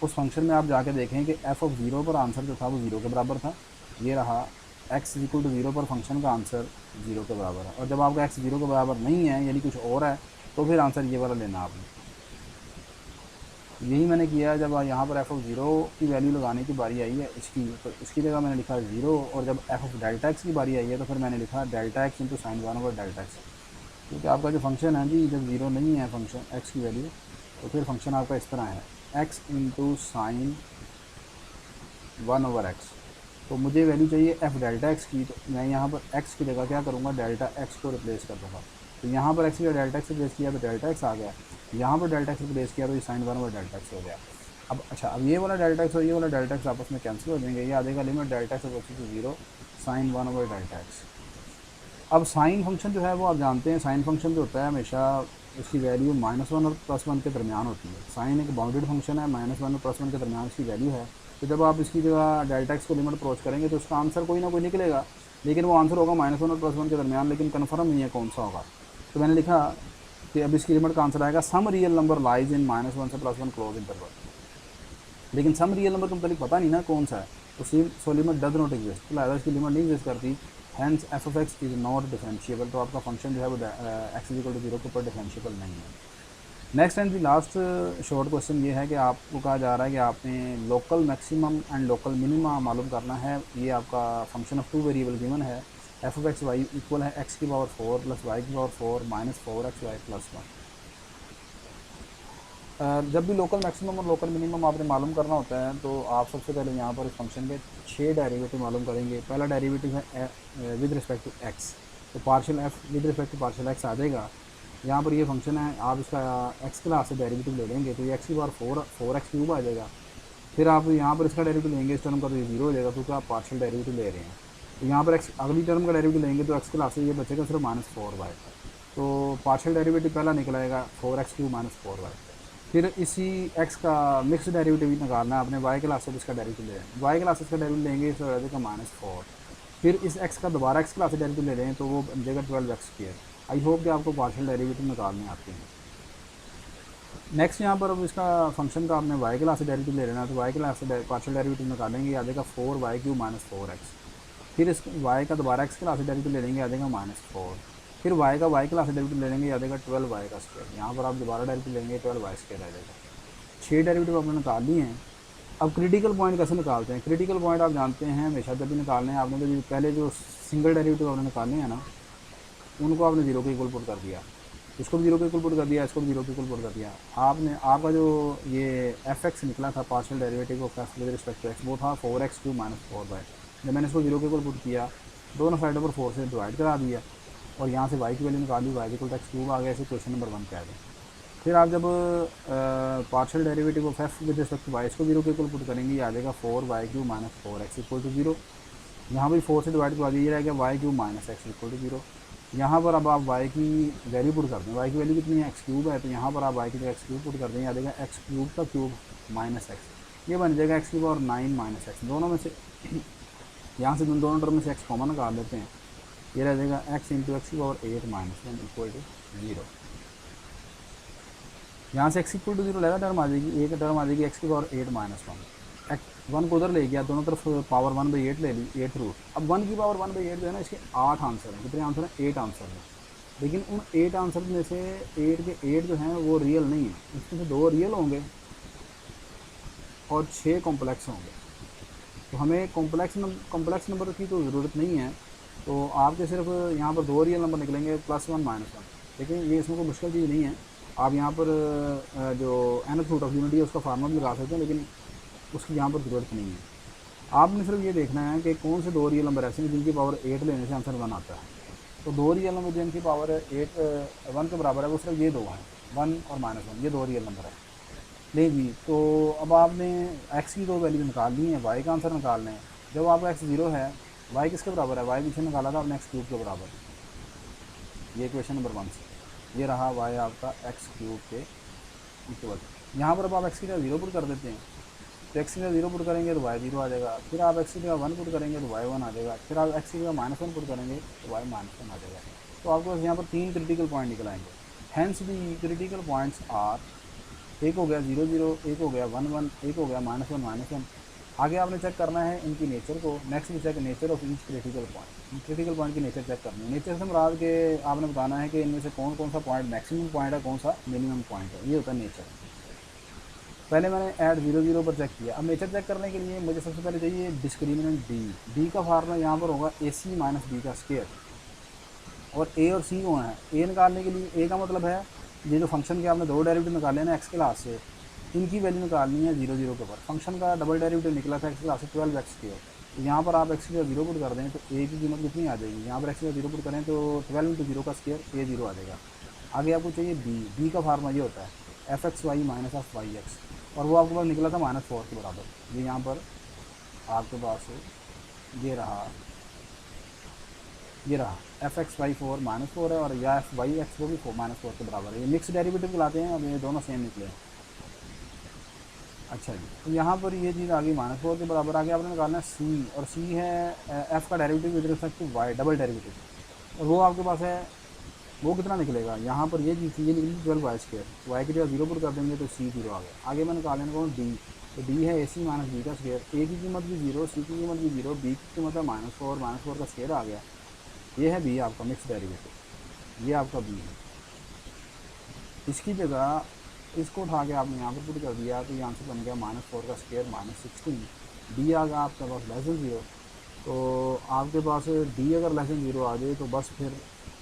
उस फंक्शन में आप जाके देखें कि एफ ऑफ 0 पर आंसर जो था वो 0 के बराबर था। ये रहा एक्स इक्वल टू 0 पर फंक्शन का आंसर 0 के बराबर है, और जब आपका एक्स 0 के बराबर नहीं है यानी कुछ और है तो फिर आंसर ये वाला लेना आपने। यही मैंने किया। जब यहाँ पर एफ ऑफ 0 की वैल्यू लगाने की बारी आई है इसकी, तो इसकी जगह मैंने लिखा 0, और जब एफ ऑफ डेल्टा एक्स की बारी आई है तो फिर मैंने लिखा delta x into sine 1 over delta x. क्योंकि आपका जो फंक्शन है जी जब 0 नहीं है फंक्शन एक्स की वैल्यू, तो फिर फंक्शन आपका इस तरह है एक्स इंटू साइन 1/x। तो मुझे वैल्यू चाहिए एफ डेल्टा एक्स की, तो मैं यहाँ पर एक्स की जगह क्या करूँगा, डेल्टा एक्स को रिप्लेस कर दूँगा। तो यहाँ पर एक्स की डेल्टा एक्स रिप्लेस किया तो डेल्टा एक्स आ गया, यहाँ पर डेल्टा एक्स रिप्लेस किया तो ये साइन 1/डेल्टा एक्स हो गया। अब अच्छा, अब ये वाला डेल्टा एक्स और ये वाला डेल्टा एक्स आपस में कैंसिल हो जाएंगे, ये आ जाएगा limit delta x to 0 sine 1/डेल्टा एक्स। अब साइन फंक्शन जो है वो आप जानते हैं, साइन फंक्शन जो होता है हमेशा उसकी वैल्यू -1 और +1 के दरमियान होती है। साइन एक बाउंडेड फंक्शन है, -1 और +1 के दरमियान इसकी वैल्यू है। तो जब आप इसकी जगह डेल्टा एक्स को लिमिट अप्रोच करेंगे तो उसका आंसर कोई ना कोई निकलेगा, लेकिन वो आंसर होगा -1 और +1 के दरमियान, लेकिन कन्फर्म नहीं है कौन सा होगा। तो मैंने लिखा कि अब इसकी लिमिट का आंसर आएगा some real number lies in -1 से +1 क्लोज इंटरवल। लेकिन सम रियल नंबर का मतलब पता नहीं ना कौन सा है, तो so limit does not exist, तो लिहाजा इसकी लिमिट नहीं एग्जिस्ट करती। Hence f of x is not differentiable, तो आपका फंक्शन जो है वो एक्स इज इक्वल टू 0 के ऊपर डिफरेंशिएबल नहीं है। Next and the last short question ये है कि आपको कहा जा रहा है कि आपने local maximum and local minima मालूम करना है। ये आपका फंक्शन ऑफ 2 वेरिएबल गिवन है, f of x y equal है एक्स की पावर 4 प्लस वाई की power 4 minus 4x y plus 1। जब भी लोकल मैक्सिमम और लोकल मिनिमम आपने मालूम करना होता है तो आप सबसे पहले यहाँ पर इस फंक्शन के 6 डेरिवेटिव मालूम करेंगे। पहला डेरिवेटिव है विद रिस्पेक्ट टू एक्स, तो partial f with respect to partial x आ जाएगा। यहाँ पर ये फंक्शन है, आप इसका एक्स क्लास से डेरिवेटिव ले लेंगे तो ये एक्स की बार 4x क्यूब आ जाएगा। फिर आप यहाँ पर इसका डेरिवेटिव लेंगे, इस टर्म का तो ये 0 हो जाएगा क्योंकि आप पार्शियल डेरिवेटिव ले रहे हैं। तो यहाँ पर एक्स अगली टर्म का डेरिवेटिव लेंगे तो एक्स क्लास से ये बचेगा सिर्फ -4y। तो पार्शियल डेरिवेटिव पहला निकल आएगा 4x क्यूब -4y। फिर इसी x का मिक्स डेरिवेटिव निकालना है आपने, y क्लास से इसका डेरिवेटिव ले y क्लास से इसका डेरिवेटिव लेंगे, इस वजह का -4। फिर इस x का दोबारा x क्लास से डेरिवेटिव ले लें तो वो बन जाएगा 12x²। आई होप कि आपको पार्शियल डेरिवेटिव निकालने आते हैं। नेक्स्ट यहाँ पर अब इसका फंक्शन का आपने y क्लास से डेरिवेटिव ले लेना है, तो y क्लास से पार्शियल डेरिवेटिव निकालेंगे, आ जाएगा 4y³ -4x। फिर इस y का दोबारा x क्लास से डेरिवेटिव ले लेंगे, आ जाएगा -4। फिर y का y क्लास से डेरिवेटिव ले लेंगे, आ जाएगा 12y²। यहाँ पर आप दोबारा डेरिवेटिव लेंगे 12y² आ जाएगा। 6 डेरिवेटिव आपने निकाल लिए हैं। अब क्रिटिकल पॉइंट कैसे निकालते हैं? क्रिटिकल पॉइंट आप जानते हैं हमेशा जब भी निकालने हैं आपने, तो पहले जो सिंगल डेरिवेटिव आपने निकालने हैं ना, उनको आपने 0 के इक्वल पुट कर दिया, इसको भी 0 के इक्वल पुट कर दिया, इसको भी 0 के इक्वल पुट कर दिया। आपने आपका जो ये एफ एक्स निकला था partial derivative of x with respect to x, वो था 4x³ -4y। जब मैंने इसको 0 के इक्वल पुट किया, दोनों साइडों पर 4 से डिवाइड करा दिया और यहाँ से y की वैल्यू निकाली, y इक्वल टू x³ आ गया। इसे क्वेश्चन नंबर 1 कह दें। फिर आप जब partial derivative of f with respect to y, इसको 0 के इक्वल पुट करेंगे, आ जाएगा 4y³ -4x इक्वल टू 0। यहाँ भी 4 से डिवाइड करवा दिया जाएगा, y³ -x इक्वल टू 0। यहाँ पर अब आप y की वैल्यू पुट कर दें, y की वैल्यू कितनी है, x³ है, तो यहाँ पर आप y की जगह x³ पुट कर देंगे, आ जाएगा x³ का क्यूब -x। ये बन जाएगा x की पावर 9 -x। दोनों में से यहाँ से दोनों टर्म में से x कॉमन निकाल लेते हैं, ये रह जाएगा x इंटू एक्स की पावर 8 -1 इक्वल टू 0। यहाँ से x इक्वल टू 0 लगा, टर्म आ जाएगी, एक टर्म आ जाएगी x की पावर 8 -1। 1 को उधर ले गया, दोनों तरफ पावर 1/8 ले ली, 8 रूट। अब 1 की पावर 1/8 जो है ना, इसके 8 आंसर हैं। कितने आंसर हैं? 8 आंसर हैं। लेकिन उन 8 आंसर में से 8 के 8 जो हैं वो रियल नहीं है, इसमें से 2 रियल होंगे और 6 कॉम्प्लेक्स होंगे। तो हमें कॉम्प्लेक्स नंबर की तो ज़रूरत नहीं है, तो आपके सिर्फ यहाँ पर 2 रियल नंबर निकलेंगे, +1 -1। लेकिन ये इसमें कोई मुश्किल चीज़ नहीं है। आप यहाँ पर जो nth रूट ऑफ यूनिटी है उसका फार्मूला भी लगा सकते हैं, लेकिन उसकी यहाँ पर ज़रूरत नहीं है। आपने सिर्फ ये देखना है कि कौन से 2 रियल नंबर ऐसे हैं जिनकी पावर 8 लेने से आंसर 1 आता है। तो 2 रियल नंबर जिनकी पावर 1 के बराबर है वो सिर्फ ये 2 हैं, 1 और -1, ये 2 रियल नंबर है। नहीं जी, तो अब आपने x की 2 वैल्यू निकाल ली है, y का आंसर निकालना है। जब आपका x 0 है, y किसके बराबर है, y पीछे निकाला था आपने x³ के बराबर। ये क्वेश्चन नंबर 1 से ये रहा y आपका x³ के इक्वल। यहाँ पर अब आप x की जगह 0 पुट कर देते हैं, तो x की जगह 0 पुट करेंगे तो y 0 आ जाएगा। फिर आप x की जगह 1 पुट करेंगे तो y 1 आ जाएगा। फिर आप x की जगह -1 पुट करेंगे तो y -1 आ जाएगा। तो आपको यहाँ पर 3 क्रिटिकल पॉइंट निकल आएंगे। Hence the critical points are, एक हो गया 0 0, एक हो गया 1 1, एक हो गया -1 -1। आगे आपने चेक करना है इनकी नेचर को। नेक्स्ट भी check nature of each critical point. Critical point की नेचर चेक करनी है। नेचर से मुराद के आपने बताना है कि इनमें से कौन कौन सा पॉइंट मैक्सिमम पॉइंट है, कौन सा मिनिमम पॉइंट है। ये होता है नेचर। पहले मैंने ऐड 0 0 पर चेक किया। अब नेचर चेक करने के लिए मुझे सबसे पहले चाहिए डिस्क्रिमिनेंट डी का फार्मूला यहाँ पर होगा AC - B का स्क्वायर। और ए और सी कौन है? ए निकालने के लिए, ए का मतलब है ये जो फंक्शन के आपने 2 डेरिवेटिव निकाले ना एक्स क्लास से, इनकी वैल्यू निकालनी है 0 0 के ऊपर। फंक्शन का डबल डेरिवेटिव निकला था एक्स क्लास से 12x²। तो यहाँ पर आप एक्स का 0 पुट कर दें तो ए की कीमत कितनी आ जाएगी, यहाँ पर एक्स का 0 पुट करें तो 12 इंटू 0 का स्क्वायर ए 0 आ जाएगा। आगे आपको चाहिए बी का फार्मा ये होता है f x y minus of y x, और वो आपके पास निकला था -4 के बराबर। ये यहाँ पर आपके पास ये रहा एफ एक्स वाई 4 -4 है, और या एफ वाई एक्स वो भी -4 के बराबर है। ये मिक्स डेरिवेटिव बुलाते हैं, अब ये दोनों सेम निकले। अच्छा जी, तो यहाँ पर ये चीज़ आ गई -4 के बराबर। आगे आपने निकालना है सी, और सी है एफ़ का derivative with respect to y, double derivative, और वो आपके पास है। वो कितना निकलेगा, यहाँ पर ये चीज़ थी, ये निकली 12y²। वाई की जगह 0 पुट कर देंगे तो सी 0 आ गया। आगे मैं निकालने को डी, तो डी है ए सी माइनस बी का स्क्वायर। ए की कीमत भी 0, सी की कीमत भी 0, बी की कीमत है -4 का स्क्वायर आ गया। ये है बी आपका मिक्स डेरिवेटिव, ये आपका बी है। इसकी जगह इसको उठा के आपने यहाँ पर पुट कर दिया तो ये आंसर बन गया -4 का स्क्वायर -16। डी आ गया आपके पास <0। तो आपके पास डी अगर <0 आ जाए तो बस फिर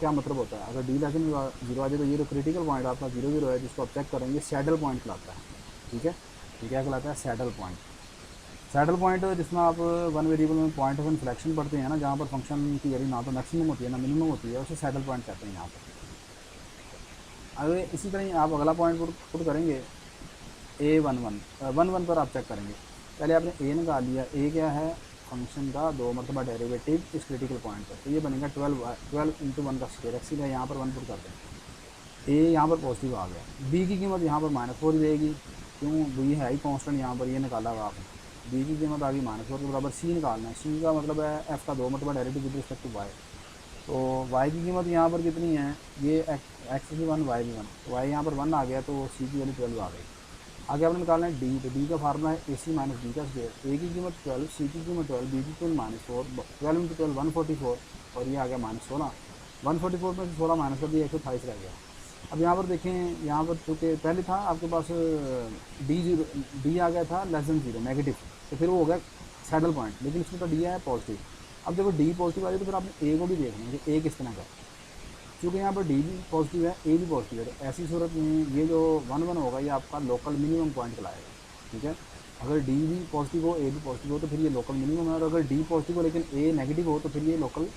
क्या मतलब होता है, अगर डी <0 आ जाए तो ये तो क्रिटिकल पॉइंट आपका 0 0 है, जिसको आप चेक करेंगे सैडल पॉइंट कहलाता है। ठीक है, ये क्या कहलाता है, सैडल पॉइंट। सैडल पॉइंट जिसमें आप वन वेरिएबल में पॉइंट ऑफ इन्फ्लेक्शन पढ़ते हैं ना, जहाँ पर फंक्शन की वैल्यू ना तो मैक्सिमम होती है ना मिनिमम होती है, उसे सैडल पॉइंट कहते हैं यहाँ पर। अगर इसी तरह आप अगला पॉइंट पुट करेंगे A11 पर आप चेक करेंगे। पहले आपने ए निकाल लिया, ए क्या है फंक्शन का 2 मरतबा डेरिवेटिव इस क्रिटिकल पॉइंट पर, तो ये बनेगा 12 इंटू 1 का स्क्वायर। एक्स का यहाँ पर 1 पुट कर दें, ए यहाँ पर पॉजिटिव आ गया। बी की कीमत यहाँ पर -4 देगी, क्यों, बी है ही कॉन्स्टेंट, यहाँ पर ये निकाला हुआ आपने। बी की कीमत आ गई -4 के बराबर। सी निकालना है, सी का मतलब है एफ़ का 2 मरतबा derivative with respect to y. तो y की कीमत यहाँ पर कितनी है, ये एक्स भी 1 वाई भी 1, तो वाई यहाँ पर 1 आ गया तो सी की वैल्यू 12 आ गई। आगे आपने निकालना है डी, तो डी का फार्मूला है ए सी माइनस बी का स्क्वायर। ए की कीमत 12, सी की कीमत 12, बी की कीमत -4, 12 इंटू 12 144, और ये आ गया -16। 144 में से 16 माइनस कर दिया, 128 रह गया। अब यहाँ पर देखें, यहाँ पर चूँकि पहले था आपके पास डी आ गया था <0 नेगेटिव, तो फिर वो हो गया सैडल पॉइंट, लेकिन इसमें तो डी है पॉजिटिव। अब जब डी पॉजिटिव आ जाए तो फिर आपने ए को भी देखना है कि ए किस तरह का, क्योंकि यहाँ पर डी भी पॉजिटिव है ए भी पॉजिटिव है, तो ऐसी सूरत में ये जो 1 1 होगा ये आपका लोकल मिनिमम पॉइंट कहलाएगा। ठीक है, अगर डी भी पॉजिटिव हो ए भी पॉजिटिव हो तो फिर ये लोकल मिनिमम है, और अगर डी पॉजिटिव हो लेकिन ए नेगेटिव हो तो फिर ये लोकल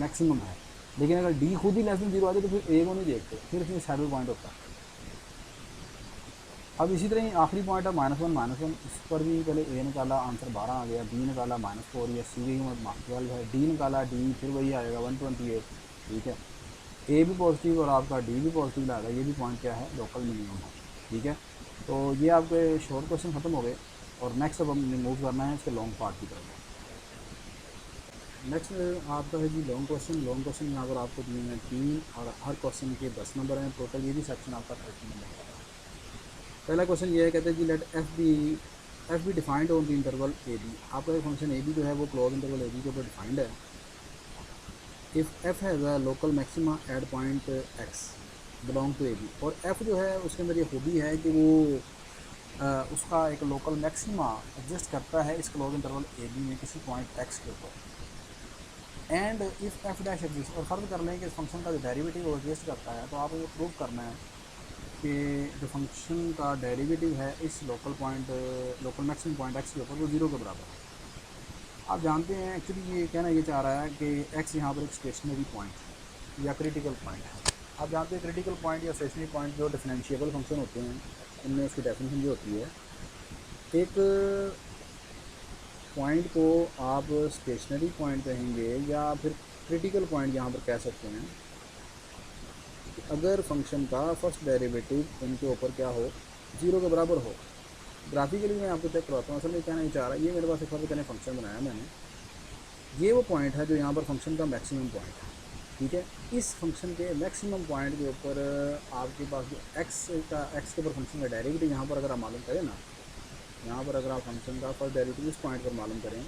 मैक्सिमम है। लेकिन अगर डी खुद ही <0 आ जाए तो फिर ए को नहीं देखते, फिर इसमें सैडल पॉइंट होता है। अब इसी तरह ही आखिरी पॉइंट है -1, इस पर भी पहले ए निकाला, आंसर 12 आ गया। बी निकाला -4, या सी की कीमत 12 है। डी निकाला, डी फिर वही आएगा 128। ठीक है, ए भी पॉजिटिव और आपका डी भी पॉजिटिव आएगा, ये भी पॉइंट क्या है, लोकल मिनिमम है। ठीक है, तो ये आपके शॉर्ट क्वेश्चन ख़त्म हो गए, और नेक्स्ट अब हमने मूव करना है इसके लॉन्ग पार्ट की तरफ। नेक्स्ट आपका है जी लॉन्ग क्वेश्चन। लॉन्ग क्वेश्चन यहाँ पर आपको दिए हैं 3, और हर क्वेश्चन के 10 नंबर हैं टोटल, ये भी सेक्शन आपका 30 नंबर का है। पहला क्वेश्चन ये है, कहते हैं कि let f be defined on the interval a b. आपका एक फंक्शन ए बी जो है वो क्लोज इंटरवल ए बी के ऊपर डिफाइंड है। If f has a local maxima at point x belong to a b, और एफ जो है उसके अंदर ये खूबी है कि वो उसका एक लोकल मैक्सिमा एग्जिस्ट करता है इस क्लोज इंटरवल ए बी में किसी पॉइंट एक्स के ऊपर। And if F dash exist, और फर्ज कर लें कि इस फंक्शन का जो डेरिवेटिव वो एग्जिस्ट करता है, तो आपको ये प्रूव करना है कि जो फंक्शन का डेरिवेटिव है इस लोकल मैक्सिमम पॉइंट एक्स के ऊपर वो 0 के बराबर है। आप जानते हैं एक्चुअली ये कहना ये चाह रहा है कि एक्स यहाँ पर एक स्टेशनरी पॉइंट या क्रिटिकल पॉइंट है। आप जानते हैं क्रिटिकल पॉइंट या स्टेशनरी पॉइंट जो डिफरेंशिएबल फंक्शन होते हैं उनमें उसकी डेफिनेशन जो होती है, एक पॉइंट को आप स्टेशनरी पॉइंट कहेंगे या फिर क्रिटिकल पॉइंट यहाँ पर कह सकते हैं अगर फंक्शन का फर्स्ट डेरिवेटिव उनके ऊपर क्या हो, 0 के बराबर हो। ग्राफिकली मैं आपको चेक करवाता हूँ। असल में क्या नहीं चाह रहा, ये मेरे पास एक फर्ज करने फंक्शन बनाया मैंने, ये वो पॉइंट है जो यहाँ पर फंक्शन का मैक्सिमम पॉइंट है। ठीक है, इस फंक्शन के मैक्सिमम पॉइंट के ऊपर आपके पास जो एक्स के ऊपर फंक्शन का डेरिवेटिव यहाँ पर अगर आप मालूम करें ना, यहाँ पर अगर आप फंक्शन का फर्स्ट डेरिवेटिव इस पॉइंट पर मालूम करें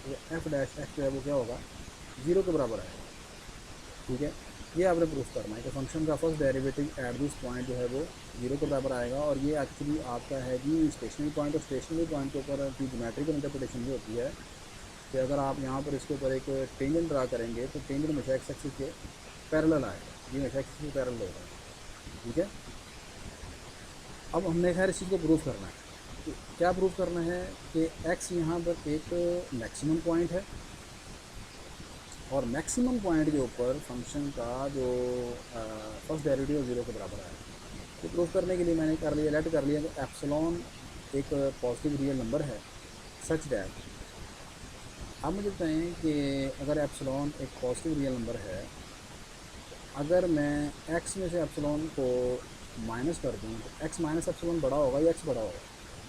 तो एफ डैश एक्स जो है वो क्या होगा, 0 के बराबर आएगा। ठीक है, ये आपने प्रूफ करना है कि फंक्शन का first derivative at this point जो है वो 0 के बराबर आएगा। और ये एक्चुअली आपका है जी स्टेशनरी पॉइंट, और स्टेशनरी पॉइंट के ऊपर की ज्योमेट्रिकल इंटरप्रिटेशन ये होती है कि अगर आप यहाँ पर इसके ऊपर एक टेंजेंट ड्रा करेंगे तो टेंजेंट हमेशा एक्स एक्सिस के पैरेलल आएगा, ये हमेशा एक्सिस के पैरेलल होगा। ठीक है, अब हमने खैर इस चीज़ को प्रूफ करना है। क्या प्रूव करना है कि x यहाँ पर एक मैक्सिमम पॉइंट है और मैक्सिमम पॉइंट के ऊपर फंक्शन का जो फर्स्ट डेरिवेटिव 0 के बराबर है। तो प्रूव करने के लिए मैंने कर लिया, लेट कर लिया कि एप्सिलॉन एक पॉजिटिव रियल नंबर है सच दैट। अब मुझे बताएं कि अगर एप्सिलॉन एक पॉजिटिव रियल नंबर है, अगर मैं x में से एप्सिलॉन को माइनस कर दूँ तो x माइनस एप्सिलॉन बड़ा होगा या x बड़ा होगा?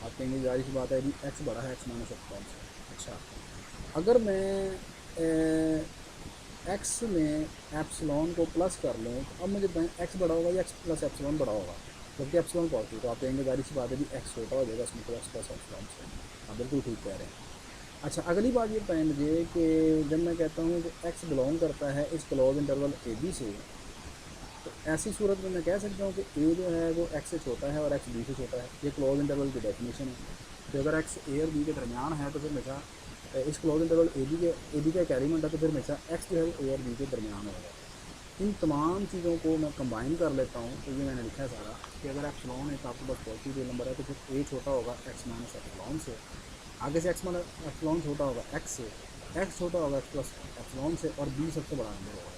आप कहेंगे जाहिर सी बात है कि x बड़ा है x माइनस एप्सिलॉन से। अच्छा, अगर मैं x में एप्सिलॉन को प्लस कर लूँ तो अब मुझे बताएं x बड़ा होगा या x प्लस एप्सिलॉन बड़ा होगा? जबकि एप्सिलॉन पॉजिटिव, तो आप कहेंगे जाहिर सी बात है कि x छोटा हो जाएगा इसमें, तो x प्लस एप्सिलॉन से। आप बिल्कुल ठीक कह रहे हैं। अच्छा, अगली बात ये बताएं मुझे कि जब मैं कहता हूँ कि x बिलोंग करता है इस क्लोज इंटरवल ए बी से, तो ऐसी सूरत में मैं कह सकता हूँ कि a जो है वो x से छोटा है और x b से छोटा है। ये क्लोज इंटरवल की डेफिनेशन है। तो अगर x a और b के दरमियान है तो फिर हमेशा इस क्लोज इंटरवल ए बी का एक एलिमेंट है, तो फिर हमेशा x जो है वो a और b के दरमियान होगा। इन तमाम चीज़ों को मैं कंबाइन कर लेता हूँ, तो ये मैंने लिखा है सारा कि अगर एप्सिलॉन एक आपके पास पॉजिटिव रियल नंबर है तो फिर a छोटा होगा x माइनस एप्सिलॉन से, आगे से x माइनस एप्सिलॉन छोटा होगा x से, x छोटा होगा x प्लस एप्सिलॉन से, और b सबसे बड़ा नंबर होगा।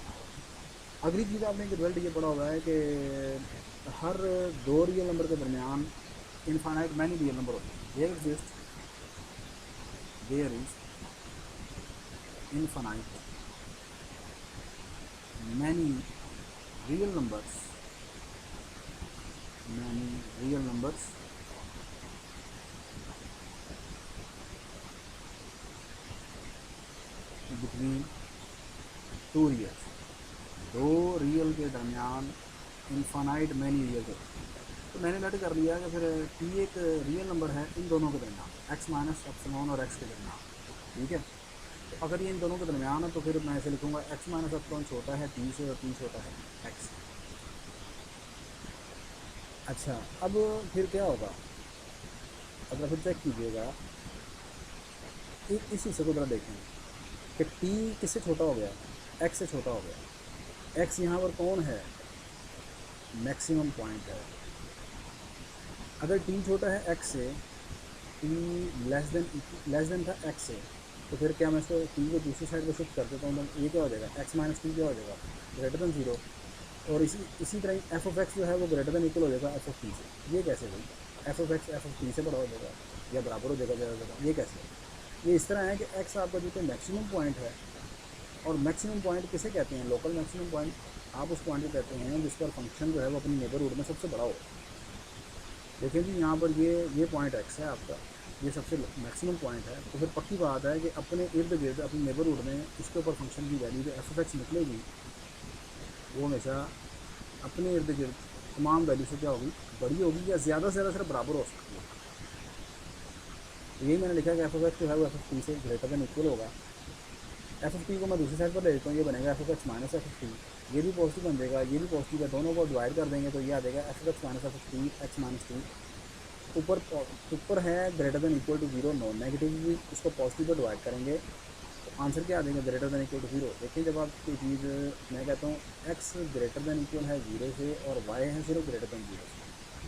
अगली चीज़ आपने एक रिजल्ट ये पढ़ा हुआ है कि हर दो रियल नंबर के दरमियान इनफाइनाइट मैनी रियल नंबर होते हैं। There is infinite many real numbers between two reals. दो रियल के दरमियान इनफाइनाइट मैनी रियल होते हैं। तो मैंने लेट कर लिया कि फिर t एक रियल नंबर है इन दोनों के दरमियान, x माइनस एप्सिलॉन और x के दरमियान। ठीक है, तो अगर ये इन दोनों के दरमियान है तो फिर मैं ऐसे लिखूँगा x माइनस एप्सिलॉन छोटा है t से और t छोटा है x। अच्छा, अब फिर क्या होगा? अगर फिर चेक कीजिएगा इस हिस्से को ज़रा देखें कि t किससे छोटा हो गया? x से छोटा हो गया। x यहाँ पर कौन है? मैक्सिमम पॉइंट है। अगर t छोटा है x से, t लेस देन था x से, तो फिर क्या मैं इसको t को दूसरी साइड पर शिफ्ट कर देता हूँ तो ये क्या हो जाएगा? x माइनस टी क्या हो जाएगा? Greater then 0। और इसी तरह एफ ऑफ एक्स जो है वो ग्रेटर दैन इक्वल हो जाएगा एफ ऑफ टी से। ये कैसे भाई? F of x F of T से बड़ा हो जाएगा या बराबर हो जाएगा ज़्यादा ज़्यादा, ये कैसे? ये इस तरह है कि एक्स आपका जो कि मैक्सिमम पॉइंट है, और मैक्सिमम पॉइंट किसे कहते हैं? लोकल मैक्सिमम पॉइंट आप उस पॉइंट को कहते हैं जिस पर फंक्शन जो है वो अपनी नेबरहुड में सबसे बड़ा हो। देखिए जी, यहाँ पर ये पॉइंट एक्स है आपका, ये सबसे मैक्सिमम पॉइंट है। तो फिर पक्की बात है कि अपने इर्द गिर्द अपनी नेबरहुड में इसके ऊपर फंक्शन की वैल्यू जो एफ ऑफ एक्स निकलेगी वो हमेशा अपने इर्द गिर्द तमाम वैल्यू से क्या होगी? बड़ी होगी या ज़्यादा से ज़्यादा सिर्फ बराबर हो सकती है। तो यही मैंने लिखा कि एफ ऑफ एक्स जो है वो एफ ऑफ टी से ग्रेटर दैन इक्वल होगा। एफ ऑफ टी को मैं दूसरी साइड पर ले लेता हूँ, ये बनेगा F of x minus f of T. ये भी पॉजिटिव बन जाएगा, ये भी पॉजिटिव है, दोनों को डिवाइड कर देंगे तो ये आ जाएगा f of x minus f of t x minus t. ऊपर है greater than equal to 0, non negative भी इसको पॉजिटिव पर डिवाइड करेंगे तो आंसर क्या आ जाएगा? Greater than equal to 0। देखिए, जब आप कोई चीज़ मैं कहता हूँ एक्स ग्रेटर दैन इक्वल है 0 से और वाई है सिर्फ ग्रेटर दैन 0 से,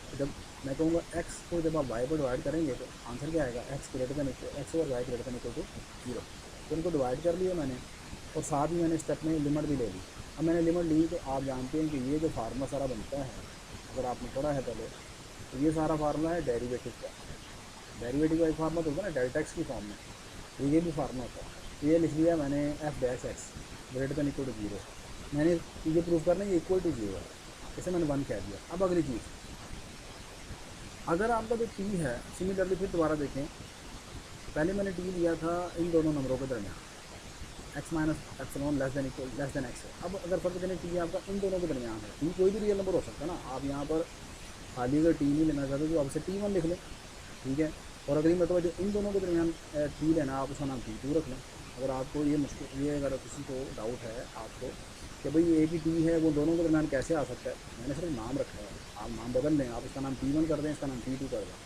तो जब मैं कहूँगा एक्स को जब आप वाई पर डिवाइड करेंगे तो आंसर क्या आएगा? X greater than equal x और y greater than equal to 0। तो उनको डिवाइड कर लिया मैंने, और साथ ही मैंने स्टेप में लिमिट भी ले ली। अब मैंने लिमिट ली तो आप जानते हैं कि ये जो फार्मूला सारा बनता है, अगर आपने पढ़ा है पहले, तो ये सारा फार्मूला है डेरिवेटिव का। डेरिवेटिव का एक फार्मूला तो होता है ना डेल्टा एक्स की फॉर्म में, तो ये भी फार्मूला होता है। तो ये लिख लिया मैंने f dash x greater than equal to 0। मैंने ये प्रूव करना है इक्वल टू 0 है, इसे मैंने 1 कह दिया। अब अगली चीज़, अगर आपका जो टी है, सिमिलरली फिर दोबारा देखें, पहले मैंने टी लिया था इन दोनों नंबरों के दरमियान, x minus epsilon less than x है। अब अगर फर्क करें टी आपका इन दोनों के दरमियान है, टी कोई भी रियल नंबर हो सकता है ना। आप यहाँ पर खाली अगर टी नहीं लेना चाहते तो आपसे T1 लिख लें, ठीक है। और अगली मतलब जो इन दोनों के दरमियान टी लेना, आप उसका नाम T2 रख लें। अगर आपको ये मुश्किल, ये अगर किसी को डाउट है आपको कि भाई एक ही टी है वो दोनों के दरमियान कैसे आ सकता है, मैंने सिर्फ नाम रखा है, आप नाम बदल दें, आप इसका नाम T1 कर दें, इसका नाम T2 कर दें।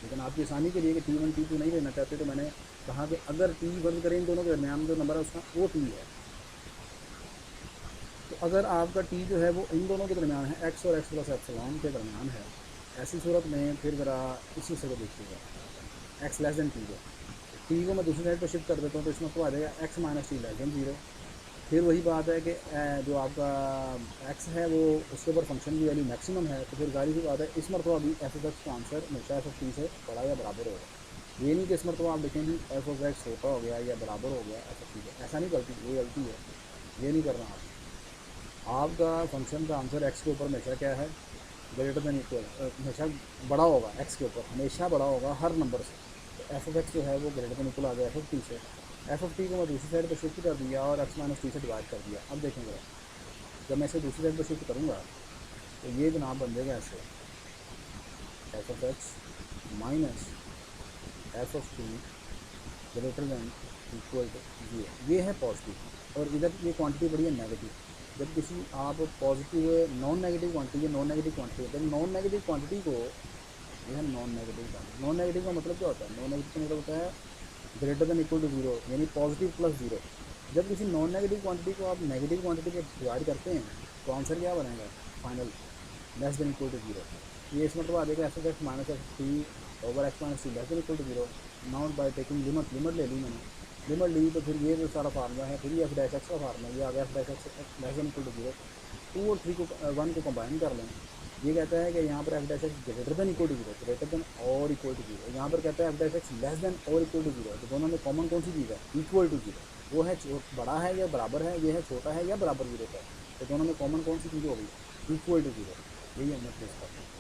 लेकिन आपकी आसानी के लिए कि T1 T2 नहीं लेना चाहते तो मैंने कहा कि अगर टी वर्ग करें इन दोनों के दरमियान जो नंबर है उसका वो टी है। तो अगर आपका टी जो है वो इन दोनों के दरमियान है, एक्स और एक्स प्लस एप्सिलॉन के दरमियान है, ऐसी सूरत में फिर ज़रा इसी से को देखिएगा। एक्स लेस देन टी को, टी को मैं दूसरी साइड पर शिफ्ट कर देता हूँ तो इसमें तो आ जाएगा x minus t less than zero. फिर वही बात है कि जो आपका एक्स है वो उसके ऊपर फंक्शन की वैल्यू मैक्सिमम है, तो फिर जाहिर सी बात है इस मरतबा भी एफ ऑफ एक्स का आंसर हमेशा एफ ऑफ टी से बड़ा या बराबर होगा। ये नहीं कि इस मरतबा आप देखें कि एफ ऑफ एक्स छोटा हो गया या बराबर हो गया एफ ऑफ टी से, ऐसा नहीं गलती, ये गलती है, ये नहीं करना आपका फंक्शन का आंसर एक्स के ऊपर हमेशा क्या है, ग्रेटर देन इक्वल, हमेशा बड़ा होगा एक्स के ऊपर, हमेशा बड़ा होगा हर नंबर से। तो एफ ऑफ एक्स जो है वो ग्रेटर देन इक्वल आ गया एफ ऑफ टी से, एफ ऑफ टी को मैं दूसरी साइड पर शिफ्ट कर दिया और एक्स माइनस टी से डिवाइड कर दिया। अब देखेंगे जब मैं इसे दूसरी साइड पर शिफ्ट करूँगा तो ये जनाब बन जाएगा ऐसे, f of x minus f of t greater than equal to zero, ये है पॉजिटिव। और इधर ये क्वांटिटी बड़ी है नेगेटिव। जब किसी आप positive non negative quantity, non negative quantity, जब नॉन नेगेटिव क्वांटिटी को, यह है non negative quantity, non negative का मतलब क्या होता है, नॉन नेगेटिव का मतलब होता है greater than equal to zero, यानी पॉजिटिव प्लस जीरो। जब किसी नॉन नेगेटिव क्वांटिटी को आप नेगेटिव क्वांटिटी पे डिवाइड करते हैं तो आंसर क्या बनेगा final, less than equal to zero. ये इस मतलब आ जाएगा f of x minus f t over x minus t less than equal to zero. Not by taking limit, limit ले ली मैंने, लिमिट ली तो फिर ये जो सारा फार्मूला है, फिर ये एफ डैश एक्स का फार्मूला, ये आ गया f dash x less than equal to zero. Two और थ्री को वन को कंबाइन कर लें, ये कहता है कि यहाँ पर f dash x greater than equal to zero, greater than और इक्वल टू जीरो। यहाँ पर कहता है f dash x less than और इक्वल टू जीरो, तो दोनों में कॉमन कौन सी चीज़ है, इक्वल टू जीरो। वो है बड़ा है या बराबर है, ये है छोटा है या बराबर जीरो का, तो दोनों में कॉमन कौन सी चीज़ होगी, इक्वल टू जीरो। यही हमने प्लेस करना है।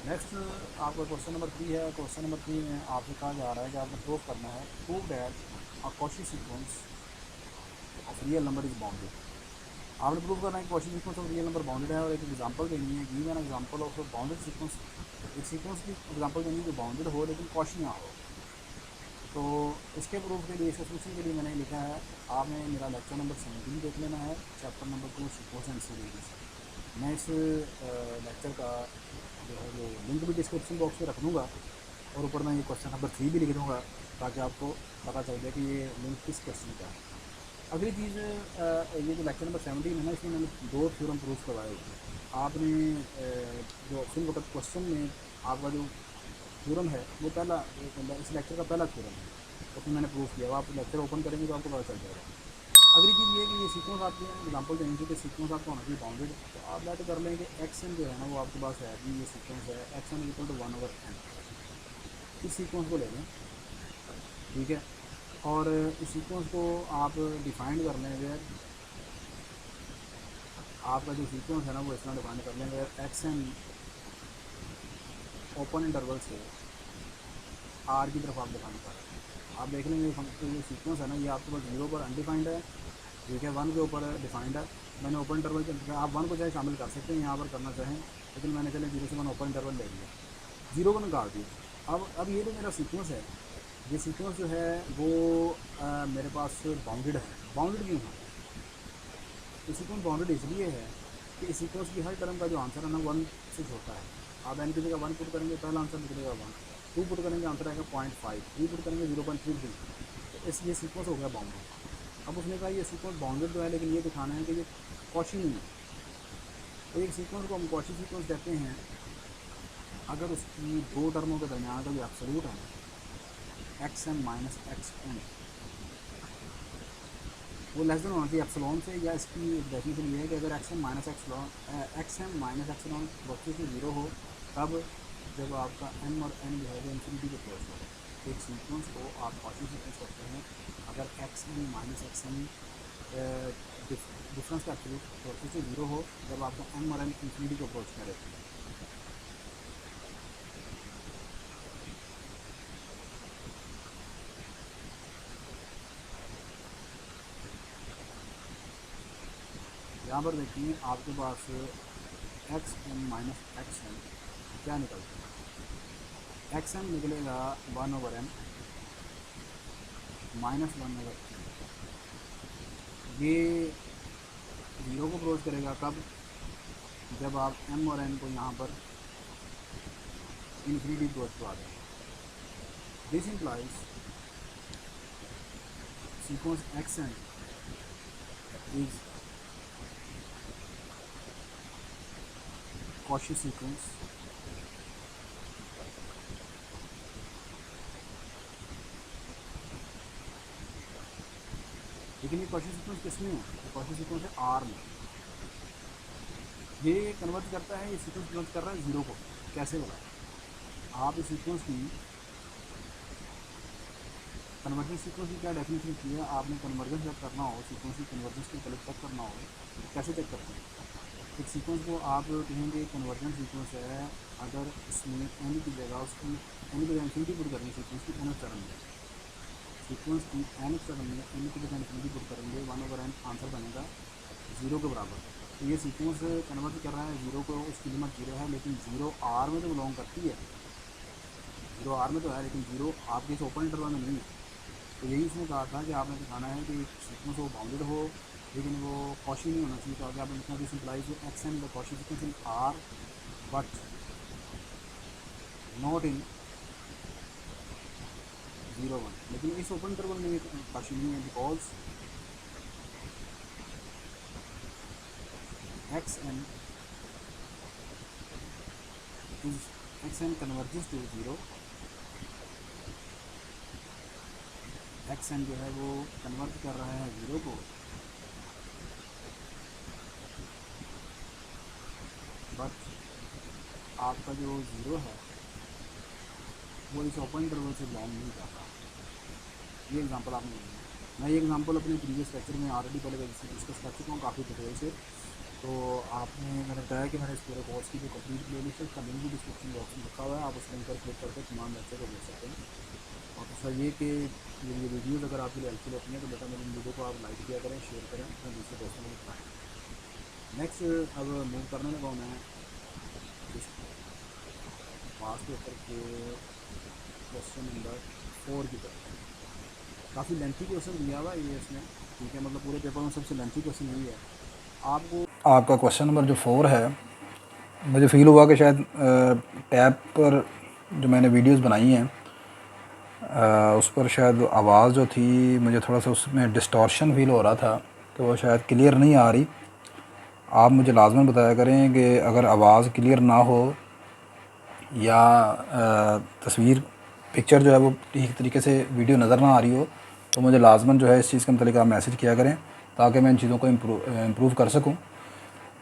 नेक्स्ट आपका क्वेश्चन नंबर 3 है। क्वेश्चन नंबर 3 में आपसे कहा जा रहा है कि आपको प्रूव करना है, prove that a Cauchy sequence of real number is bounded. आपने प्रूव करना है कि Cauchy sequence of real number bounded है और एक एग्जांपल देनी है, give an example of bounded sequence. एक सीक्वेंस की एग्जांपल देनी है जो बाउंडेड हो लेकिन कॉची ना हो। तो इसके प्रूफ के लिए, इसके सोल्यूशन के लिए मैंने लिखा है, आपने मेरा लेक्चर नंबर 17 देख लेना है, chapter number 2 sequence and series. मैं इस लेक्चर का जो है वो लिंक भी डिस्क्रिप्शन बॉक्स में रख दूँगा और ऊपर मैं ये क्वेश्चन नंबर 3 भी लिख दूँगा ताकि आपको पता चल जाए कि ये लिंक किस क्वेश्चन का है। अगली चीज़, ये जो लेक्चर नंबर 17 है ना, इसमें मैंने 2 थ्योरम प्रूफ करवाए। आपने जो फिल वक्त क्वेश्चन में आपका जो थ्योरम है वो पहला, इस लेक्चर का पहला थ्योरम है, उसमें मैंने प्रूफ किया। आप लेक्चर ओपन करेंगे तो आपको पता चल जाएगा। अगली चीज़ ये है कि ये सीक्वेंस आपकी एग्जांपल देनी चाहिए कि सीक्वेंस आपका होना चाहिए बाउंडेड। तो आप लेट कर लें कि एक्स एन जो है ना वो आपके पास है कि ये सीक्वेंस है x N equal to 1/n। इस सीक्वेंस को ले लें, ठीक है, और इस सीक्वेंस को आप डिफाइन कर लें वेयर, आपका जो सीक्वेंस है ना वो इस तरह डिफाइन कर लें where x n open interval से आर की तरफ आप डिफाइन कर रहे हैं। आप देख लेंगे ये सीक्वेंस है ना, ये आपके पास 0 पर अनडिफाइंड है, ठीक है, 1 के ऊपर डिफाइंड है। मैंने ओपन इंटरवल के, आप 1 को चाहे शामिल कर सकते हैं यहाँ पर करना चाहें, लेकिन मैंने चले 0 से 1 ओपन इंटरवल ले लिया, 0 को निकाल दिया। अब ये जो मेरा सीक्वेंस है, ये सीक्वेंस जो है वो मेरे पास बाउंडेड है। बाउंडेड क्यों है, ये सीक्वेंस बाउंडेड इसलिए है कि इस सीक्वेंस की हर टर्म का जो आंसर है ना 1 से छोटा है। आप एन की जगह 1 पुट करेंगे, पहला आंसर निकलेगा 1, 2 पुट करेंगे आंसर आएगा 0.5, 3 पुट करेंगे 0.33। तो इस ये सीक्वेंस हो गया बाउंडेड। अब उसने कहा ये सीक्वेंस बाउंडेड तो है लेकिन ये दिखाना है कि ये कॉची नहीं है। तो एक सीक्वेंस को हम कॉची सीक्वेंस कहते हैं अगर उसकी 2 टर्मों के दरमियान का जो एब्सोल्यूट है x n minus x n वो लेस देन होना चाहिए एप्सिलॉन से, या इसकी डेफिनेशन ये है कि अगर एक्स एन माइनस एक्सलॉन बच्चे से 0 हो तब जब आपका एम और एन जो है वो इन्फिनिटी के क्लोज हो। एक सीक्वेंस को आप कॉची सीक्वेंस करते हैं अगर x n minus x n difference का एब्सोल्यूट बच्चे से 0 हो जब आपका एम और एन इन्फिनिटी को अप्रोच करे। यहाँ पर देखिए आपके पास x n minus x n क्या निकलता है, एक्स एन निकलेगा 1/n माइनस 1/n। ये 0 को अप्रोच करेगा कब, जब आप m और n को यहाँ पर इन्फिनिटी अप्रोच करवा दें। This implies sequence x n is Cauchy sequence लेकिन ये कॉची सीक्वेंस किस में है, ये कॉची सीक्वेंस है आर में। ये कन्वर्ट करता है, ये सीक्वेंस कन्वर्ट कर रहा है जीरो को। कैसे बोला आप इस सीक्वेंस की कन्वर्जेंस सीक्वेंस की क्या डेफिनेशन की है, आपने कन्वर्जेंस जब करना हो, सीक्वेंस की कन्वर्जेंस को पहले चेक करना हो तो कैसे चेक करते हैं। एक सीक्वेंस को आप कहेंगे कन्वर्जेंस सीक्वेंस है, अगर इसमें एन की जगह उसकी एन की जगह इन्फिनिटी पुट करेंगे, सीक्वेंस की एन चरण में, सीक्वेंस की एन चरण में एन की जगह इन्फिनिटी पुट करेंगे, 1/n आंसर बनेगा जीरो के बराबर। तो ये सीक्वेंस कन्वर्ट कर रहा है जीरो को, उसकी लिमिट जीरो है, लेकिन जीरो आर में तो बिलोंग करती है, जीरो आर में तो है, लेकिन जीरो आपके इस ओपन इंटरवल में नहीं है। तो यही इसने कहा था कि आपने दिखाना है कि सीक्वेंस वो बाउंडेड हो, लेकिन वो कॉशी नहीं होना चाहिए। तो आगे आपने लिखना this implies x and the Cauchy sequence in are but not in 0 1, लेकिन इस ओपन इंटरवल में कॉशी नहीं है, because x n is x n converges to 0, x n जो है वो कन्वर्ट कर रहा है जीरो को, बट आपका जो जीरो है वो इस ओपन इंटरवल से बिलोंग नहीं करता। ये एग्जांपल आपने लेना है। मैं ये एग्जांपल अपने प्रीवियस लेक्चर में ऑलरेडी पहले डिस्कस कर चुका हूँ काफ़ी डिटेल से। तो आपने मैंने बताया कि मैंने इस पूरे कोर्स की जो कंप्लीट प्लेलिस्ट है उसका लिंक भी डिस्क्रिप्शन बॉक्स में रखा हुआ है, आप उस लिंक पर क्लिक करके तमाम लेक्चर को देख सकते हैं। और दूसरा ये कि ये वीडियोज़ अगर आपके लिए हेल्पफुल होती हैं तो बेटा मेरी वीडियो को आप लाइक किया करें, शेयर करें, अपने दूसरे दोस्तों को बताएँ। नेक्स्ट अब मूव करने लगा हूँ मैं इस पास पेपर के क्वेश्चन नंबर 4 की तरफ। काफ़ी लेंथी क्वेश्चन दिया हुआ ये इसमें, ठीक है, मतलब पूरे पेपर में सबसे लेंथी क्वेश्चन यही है। आपका क्वेश्चन नंबर जो 4 है, मुझे फ़ील हुआ कि शायद टैब पर जो मैंने वीडियोस बनाई हैं उस पर शायद आवाज़ जो थी मुझे थोड़ा सा उसमें डिस्टॉर्शन फ़ील हो रहा था, तो वो शायद क्लियर नहीं आ रही। आप मुझे लाजमन बताया करें कि अगर आवाज़ क्लियर ना हो या तस्वीर पिक्चर जो है वो ठीक तरीके से वीडियो नज़र ना आ रही हो, तो मुझे लाजमन जो है इस चीज़ के मतलब आप मैसेज किया करें ताकि मैं इन चीज़ों को इम्प्रूव कर सकूँ।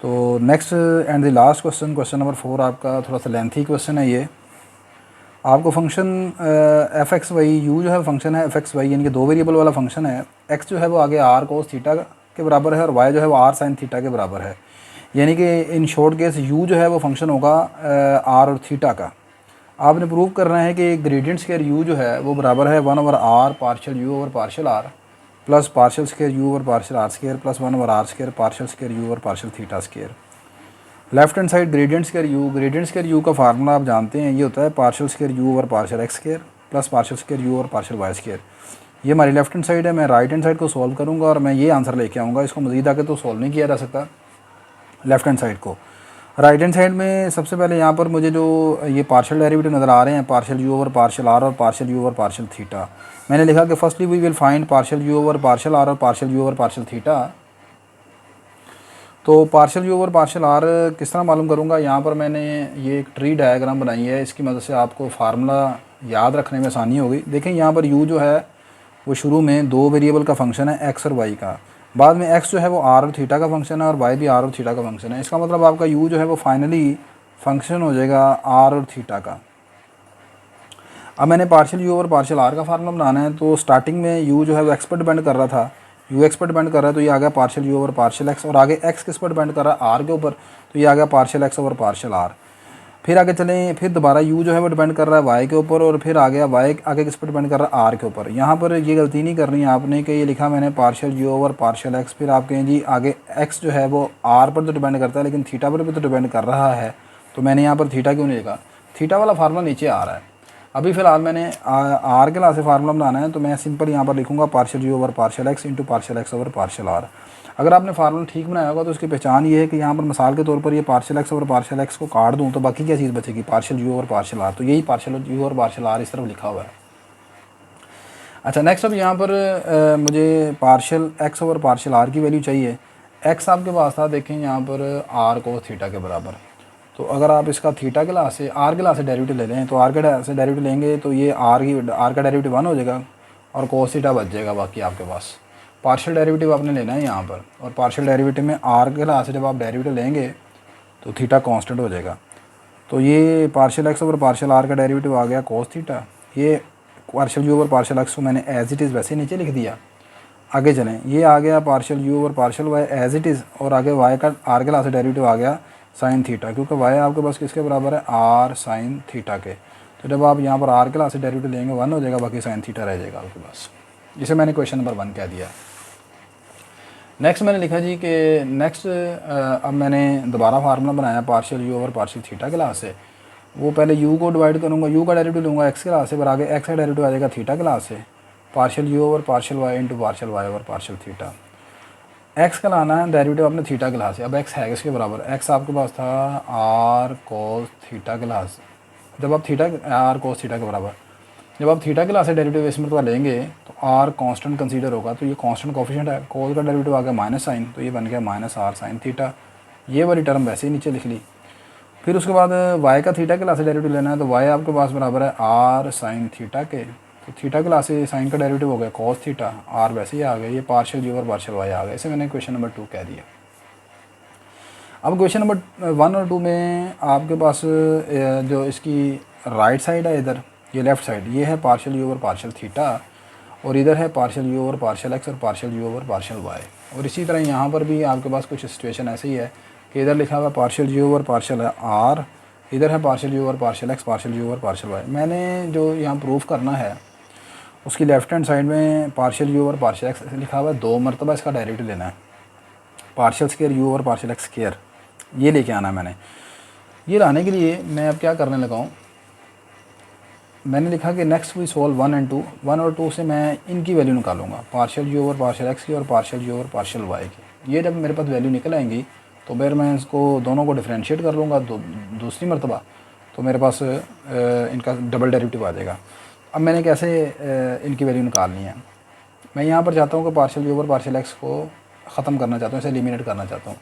तो next and the last question, question number 4 आपका थोड़ा सा लेंथी क्वेश्चन है ये। आपको function F x why you जो है फंक्शन है एफ एक्स वाई, यानी कि दो वेरिएबल वाला फंक्शन है। एक्स जो है वो आगे आर कोस थीटा के बराबर है और वाई जो है वो आर साइन थीटा के बराबर है, यानी कि इन शॉर्ट केस यू जो है वो फंक्शन होगा आर और थीटा का। आपने प्रूव करना है कि ग्रेडियंट स्क्वायर यू जो है वो बराबर है 1/r partial u over partial r plus partial square u over partial r square plus 1/r square partial square u over partial theta square. Left hand side gradient square u का formula आप जानते हैं, ये होता है partial square u over partial x square plus partial square u over partial y square. ये हमारी left hand side है। मैं राइट हैंड साइड को सॉल्व करूँगा और मैं ये आंसर लेके आऊँगा। इसको मज़ीद आगे तो सॉल्व नहीं किया जा सकता लेफ्ट हैंड साइड को। राइट हैंड साइड में सबसे पहले यहाँ पर मुझे जो ये पार्शियल डेरिवेटिव नज़र आ रहे हैं, partial u over partial r और partial u over partial theta, मैंने लिखा कि firstly we will find partial u over partial r और partial u over partial theta. तो partial u over partial r किस तरह मालूम करूँगा, यहाँ पर मैंने ये एक ट्री डायग्राम बनाई है, इसकी मदद से आपको फार्मूला याद रखने में आसानी होगी। देखें यहाँ पर यू जो है वो शुरू में दो वेरिएबल का फंक्शन है एक्स और वाई का, बाद में एक्स जो है वो आर और थीटा का फंक्शन है और वाई भी आर और थीटा का फंक्शन है। इसका मतलब आपका यू जो है वो फाइनली फंक्शन हो जाएगा आर और थीटा का। अब मैंने partial u over partial r का फार्मूला बनाना है, तो स्टार्टिंग में यू जो है वो एक्स पर डिपेंड कर रहा था, यू एक्स पर डिपेंड कर रहा है, तो ये आ गया partial u over partial x, और आगे एक्स किस पर डिपेंड कर रहा है आर के ऊपर, तो ये आ गया partial x over partial r. फिर आगे चलें, फिर दोबारा यू जो है वो डिपेंड कर रहा है वाई के ऊपर, और फिर आ गया वाई आगे किस पर डिपेंड कर रहा है आर के ऊपर। यहाँ पर ये गलती नहीं करनी है आपने कि ये लिखा मैंने partial u over partial x, फिर आप कहें जी आगे एक्स जो है वो आर पर तो डिपेंड करता है लेकिन थीटा पर भी तो डिपेंड कर रहा है, तो मैंने यहाँ पर थीटा क्यों नहीं लिखा। थीटा वाला फार्मूला नीचे आ रहा है। अभी फ़िलहाल मैंने आर के लासे फार्मूला बनाना है, तो मैं सिंपल यहाँ पर लिखूँगा partial u over partial x into partial x over partial r. अगर आपने फार्मूला ठीक बनाया होगा तो उसकी पहचान ये है कि यहाँ पर मिसाल के तौर पर ये partial x over partial x को काट दूँ तो बाकी क्या चीज़ बचेगी, partial u over partial r, तो यही partial u over partial r इस तरफ लिखा हुआ है। अच्छा नेक्स्ट अब यहाँ पर मुझे partial x over partial r की वैल्यू चाहिए। एक्स आपके पास था, देखें यहाँ पर आर को थीटा के बराबर, तो अगर आप इसका थीटा के लासे आर के लासे डेरिवेटिव ले लें, तो आर के से डेरिवेटिव लेंगे तो ये आर का डेरिवेटिव 1 हो जाएगा और कोस थीटा बच जाएगा बाकी आपके पास। पार्शियल डेरिवेटिव आपने लेना है यहाँ पर, और पार्शियल डेरिवेटिव में आर के लिहाज से जब आप डेरिवेटिव लेंगे तो थीटा कांस्टेंट हो जाएगा। तो ये partial x over partial r का डेरिवेटिव आ गया कोस थीटा। ये partial u over partial x को मैंने एज इट इज़ वैसे नीचे लिख दिया। आगे चलें, ये आ गया partial u over partial y as it is, और आगे वाई का आर के लिहाज से डेरिवेटिव आ गया साइन थीटा, क्योंकि वाई आपके पास किसके बराबर है, आर साइन थीटा के। तो जब आप यहाँ पर आर के लिहाज से डेरिवेटिव लेंगे 1 हो जाएगा, बाकी साइन थीटा रह जाएगा आपके पास। इसे मैंने क्वेश्चन नंबर 1 कह दिया। नेक्स्ट मैंने लिखा जी कि नेक्स्ट अब मैंने दोबारा फार्मूला बनाया partial u over partial theta के लिहाज से। वो पहले यू को डिवाइड करूँगा, यू का डेरिवेटिव लूँगा एक्स के लिहाज से, पर आगे एक्स का डेरिवेटिव आ जाएगा थीटा के लिहाज से। Partial u over partial y into partial y over partial theta. X का लाना है डेरिवेटिव अपने थीटा के लिहाज से। अब एक्स है किसके बराबर, एक्स आपके पास था आर कोस थीटा के लिहाज से। जब आप थीटा आर कोस थीटा के बराबर, जब आप थीटा के लिहाज से डेरिवेटिव इस मरतबा लेंगे तो आर कांस्टेंट कंसीडर होगा, तो ये कांस्टेंट कोफिशिएंट है। कोस का डेरिवेटिव आ गया माइनस साइन, तो ये बन गया माइनस आर साइन थीटा। ये वाली टर्म वैसे ही नीचे लिख ली। फिर उसके बाद वाई का थीटा के लिहाज से डेरिवेटिव लेना है, तो वाई आपके पास बराबर है आर साइन थीटा के। तो थीटा के लिहाज से साइन का डेरिवेटिव हो गया कॉस थीटा, आर वैसे ही आ गया, ये पार्शियल यू और पार्शियल वाई आ गया। इसे मैंने क्वेश्चन नंबर 2 कह दिया। अब क्वेश्चन नंबर 1 और 2 में आपके पास जो इसकी राइट साइड है, इधर ये लेफ़्ट साइड, ये है partial u over partial theta, और इधर है partial u over partial x और partial u over partial y. और इसी तरह यहाँ पर भी आपके पास कुछ सिचुएशन ऐसे ही है कि इधर लिखा हुआ partial u over partial r, इधर है partial u over partial x, partial u over partial y. मैंने जो यहाँ प्रूफ करना है उसकी लेफ्ट हैंड साइड में partial u over partial x लिखा हुआ है, 2 मरतबा इसका डेरिवेटिव लेना है। Partial square u over partial x square ये लेके आना है मैंने। ये लाने के लिए मैं अब क्या करने लगा हूँ, मैंने लिखा कि नेक्स्ट वी सोल्व 1 एंड 2। 1 और 2 से मैं इनकी वैल्यू निकालूंगा, partial u over partial x की और partial u over partial y की। ये जब मेरे पास वैल्यू निकल आएंगी तो फिर मैं इसको दोनों को डिफ्रेंशिएट कर लूँगा दूसरी मरतबा, तो मेरे पास इनका डबल डेरिवेटिव आ जाएगा। अब मैंने कैसे इनकी वैल्यू निकालनी है, मैं यहाँ पर चाहता हूँ कि partial u over partial x को ख़त्म करना चाहता हूँ, इसे एलिमिनेट करना चाहता हूँ।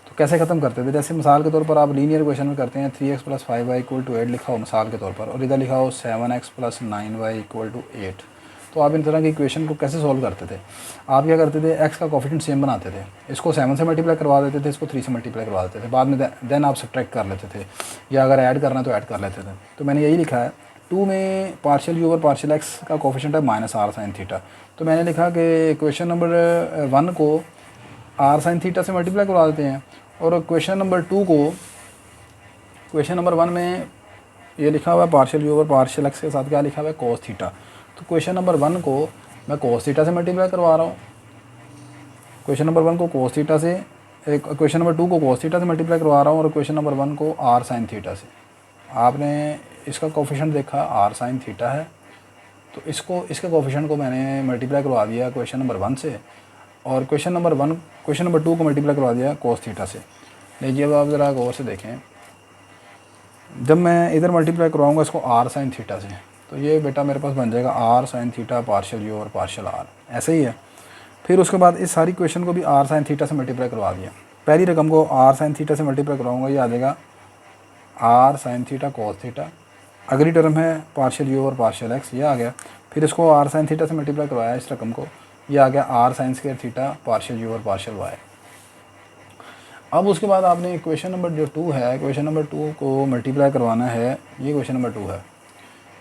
तो कैसे ख़त्म करते थे, जैसे मिसाल के तौर पर आप लीनियर क्वेश्चन में करते हैं 3x + 5y = 8 लिखा हो मिसाल के तौर पर, और इधर लिखा हो 7x + 9y = 8। तो आप इन तरह की इक्वेशन को कैसे सॉल्व करते थे, आप क्या करते थे, x का कोफिशिएंट सेम बनाते थे, इसको 7 से मल्टीप्लाई करवा देते थे, इसको 3 से मल्टीप्लाई करवा देते थे, बाद में देन आप सब्ट्रैक्ट कर लेते थे, या अगर ऐड करना तो ऐड कर लेते थे। तो मैंने यही लिखा है। 2 में partial u over partial x का कोफिशिएंट है -r sin थीटा, तो मैंने लिखा कि क्वेश्चन नंबर 1 को r sin थीटा से मल्टीप्लाई करवा देते हैं, और क्वेश्चन नंबर 2 को, क्वेश्चन नंबर 1 में ये लिखा हुआ है partial u over partial x के साथ क्या लिखा हुआ है, cos थीटा। तो क्वेश्चन नंबर 1 को मैं cos थीटा से मल्टीप्लाई करवा रहा हूँ, क्वेश्चन नंबर 1 को cos थीटा से, क्वेश्चन नंबर 2 को cos थीटा से मल्टीप्लाई करवा रहा हूँ, और क्वेश्चन नंबर 1 को r sin थीटा से। आपने इसका कोफिशिएंट देखा r sin थीटा है, तो इसको, इसके कोफिशिएंट को मैंने मल्टीप्लाई करवा दिया क्वेश्चन नंबर 1 से, और क्वेश्चन नंबर 2 को मल्टीप्लाई करवा दिया cos थीटा से। लीजिए अब आप ज़रा गौर से देखें, जब मैं इधर मल्टीप्लाई करवाऊँगा इसको r sin थीटा से, तो ये बेटा मेरे पास बन जाएगा r sin theta partial u और पार्शियल r, ऐसे ही है। फिर उसके बाद इस सारी क्वेश्चन को भी r sin थीटा से मल्टीप्लाई करवा दिया। पहली रकम को r sin थीटा से मल्टीप्लाई करवाऊँगा, ये आ जाएगा r sin theta cos theta. अगली टर्म है पार्शियल यू और पार्शियल एक्स, ये आ गया। फिर इसको r sin थीटा से मल्टीप्लाई करवाया इस रकम को, ये आ गया r sin square theta partial u और पार्शियल वाई। अब उसके बाद आपने क्वेश्चन नंबर जो 2 है, क्वेश्चन नंबर 2 को मल्टीप्लाई करवाना है, ये क्वेश्चन नंबर 2 है,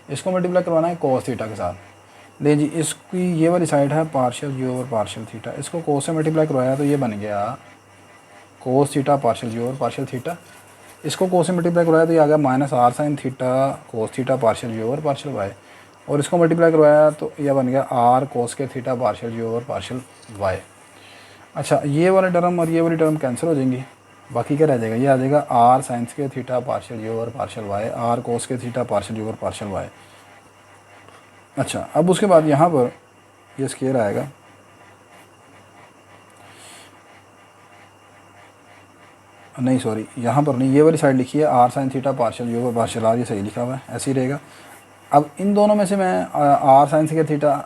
इसको मल्टीप्लाई करवाना है cos थीटा के साथ। ले जी, इसकी ये वाली साइड है पार्शियल यू और पार्शियल थीटा, इसको cos से मल्टीप्लाई करवाया तो ये बन गया cos थीटा पार्शियल यू और पार्शियल थीटा। इसको cos से मल्टीप्लाई करवाया तो ये आ गया -r sin theta cos theta partial u और पार्शियल वाई, और इसको मल्टीप्लाई करवाया तो यह बन गया r cos के थीटा पार्शियल यू और पार्शियल वाई। अच्छा, ये वाले टर्म और ये वाली टर्म कैंसिल हो जाएंगी, बाकी क्या रह जाएगा, ये आ जाएगा r sin के थीटा पार्शियल यू और पार्शियल वाई, r cos के थीटा पार्शियल यू और पार्शियल वाई। अच्छा, अब उसके बाद यहाँ पर ये स्क्वायर आएगा, नहीं सॉरी यहाँ पर नहीं, ये वाली साइड लिखी है r sin theta partial u और पार्शियल r, ये सही लिखा हुआ है, ऐसे ही रहेगा। अब इन दोनों में से मैं r sin के थीटा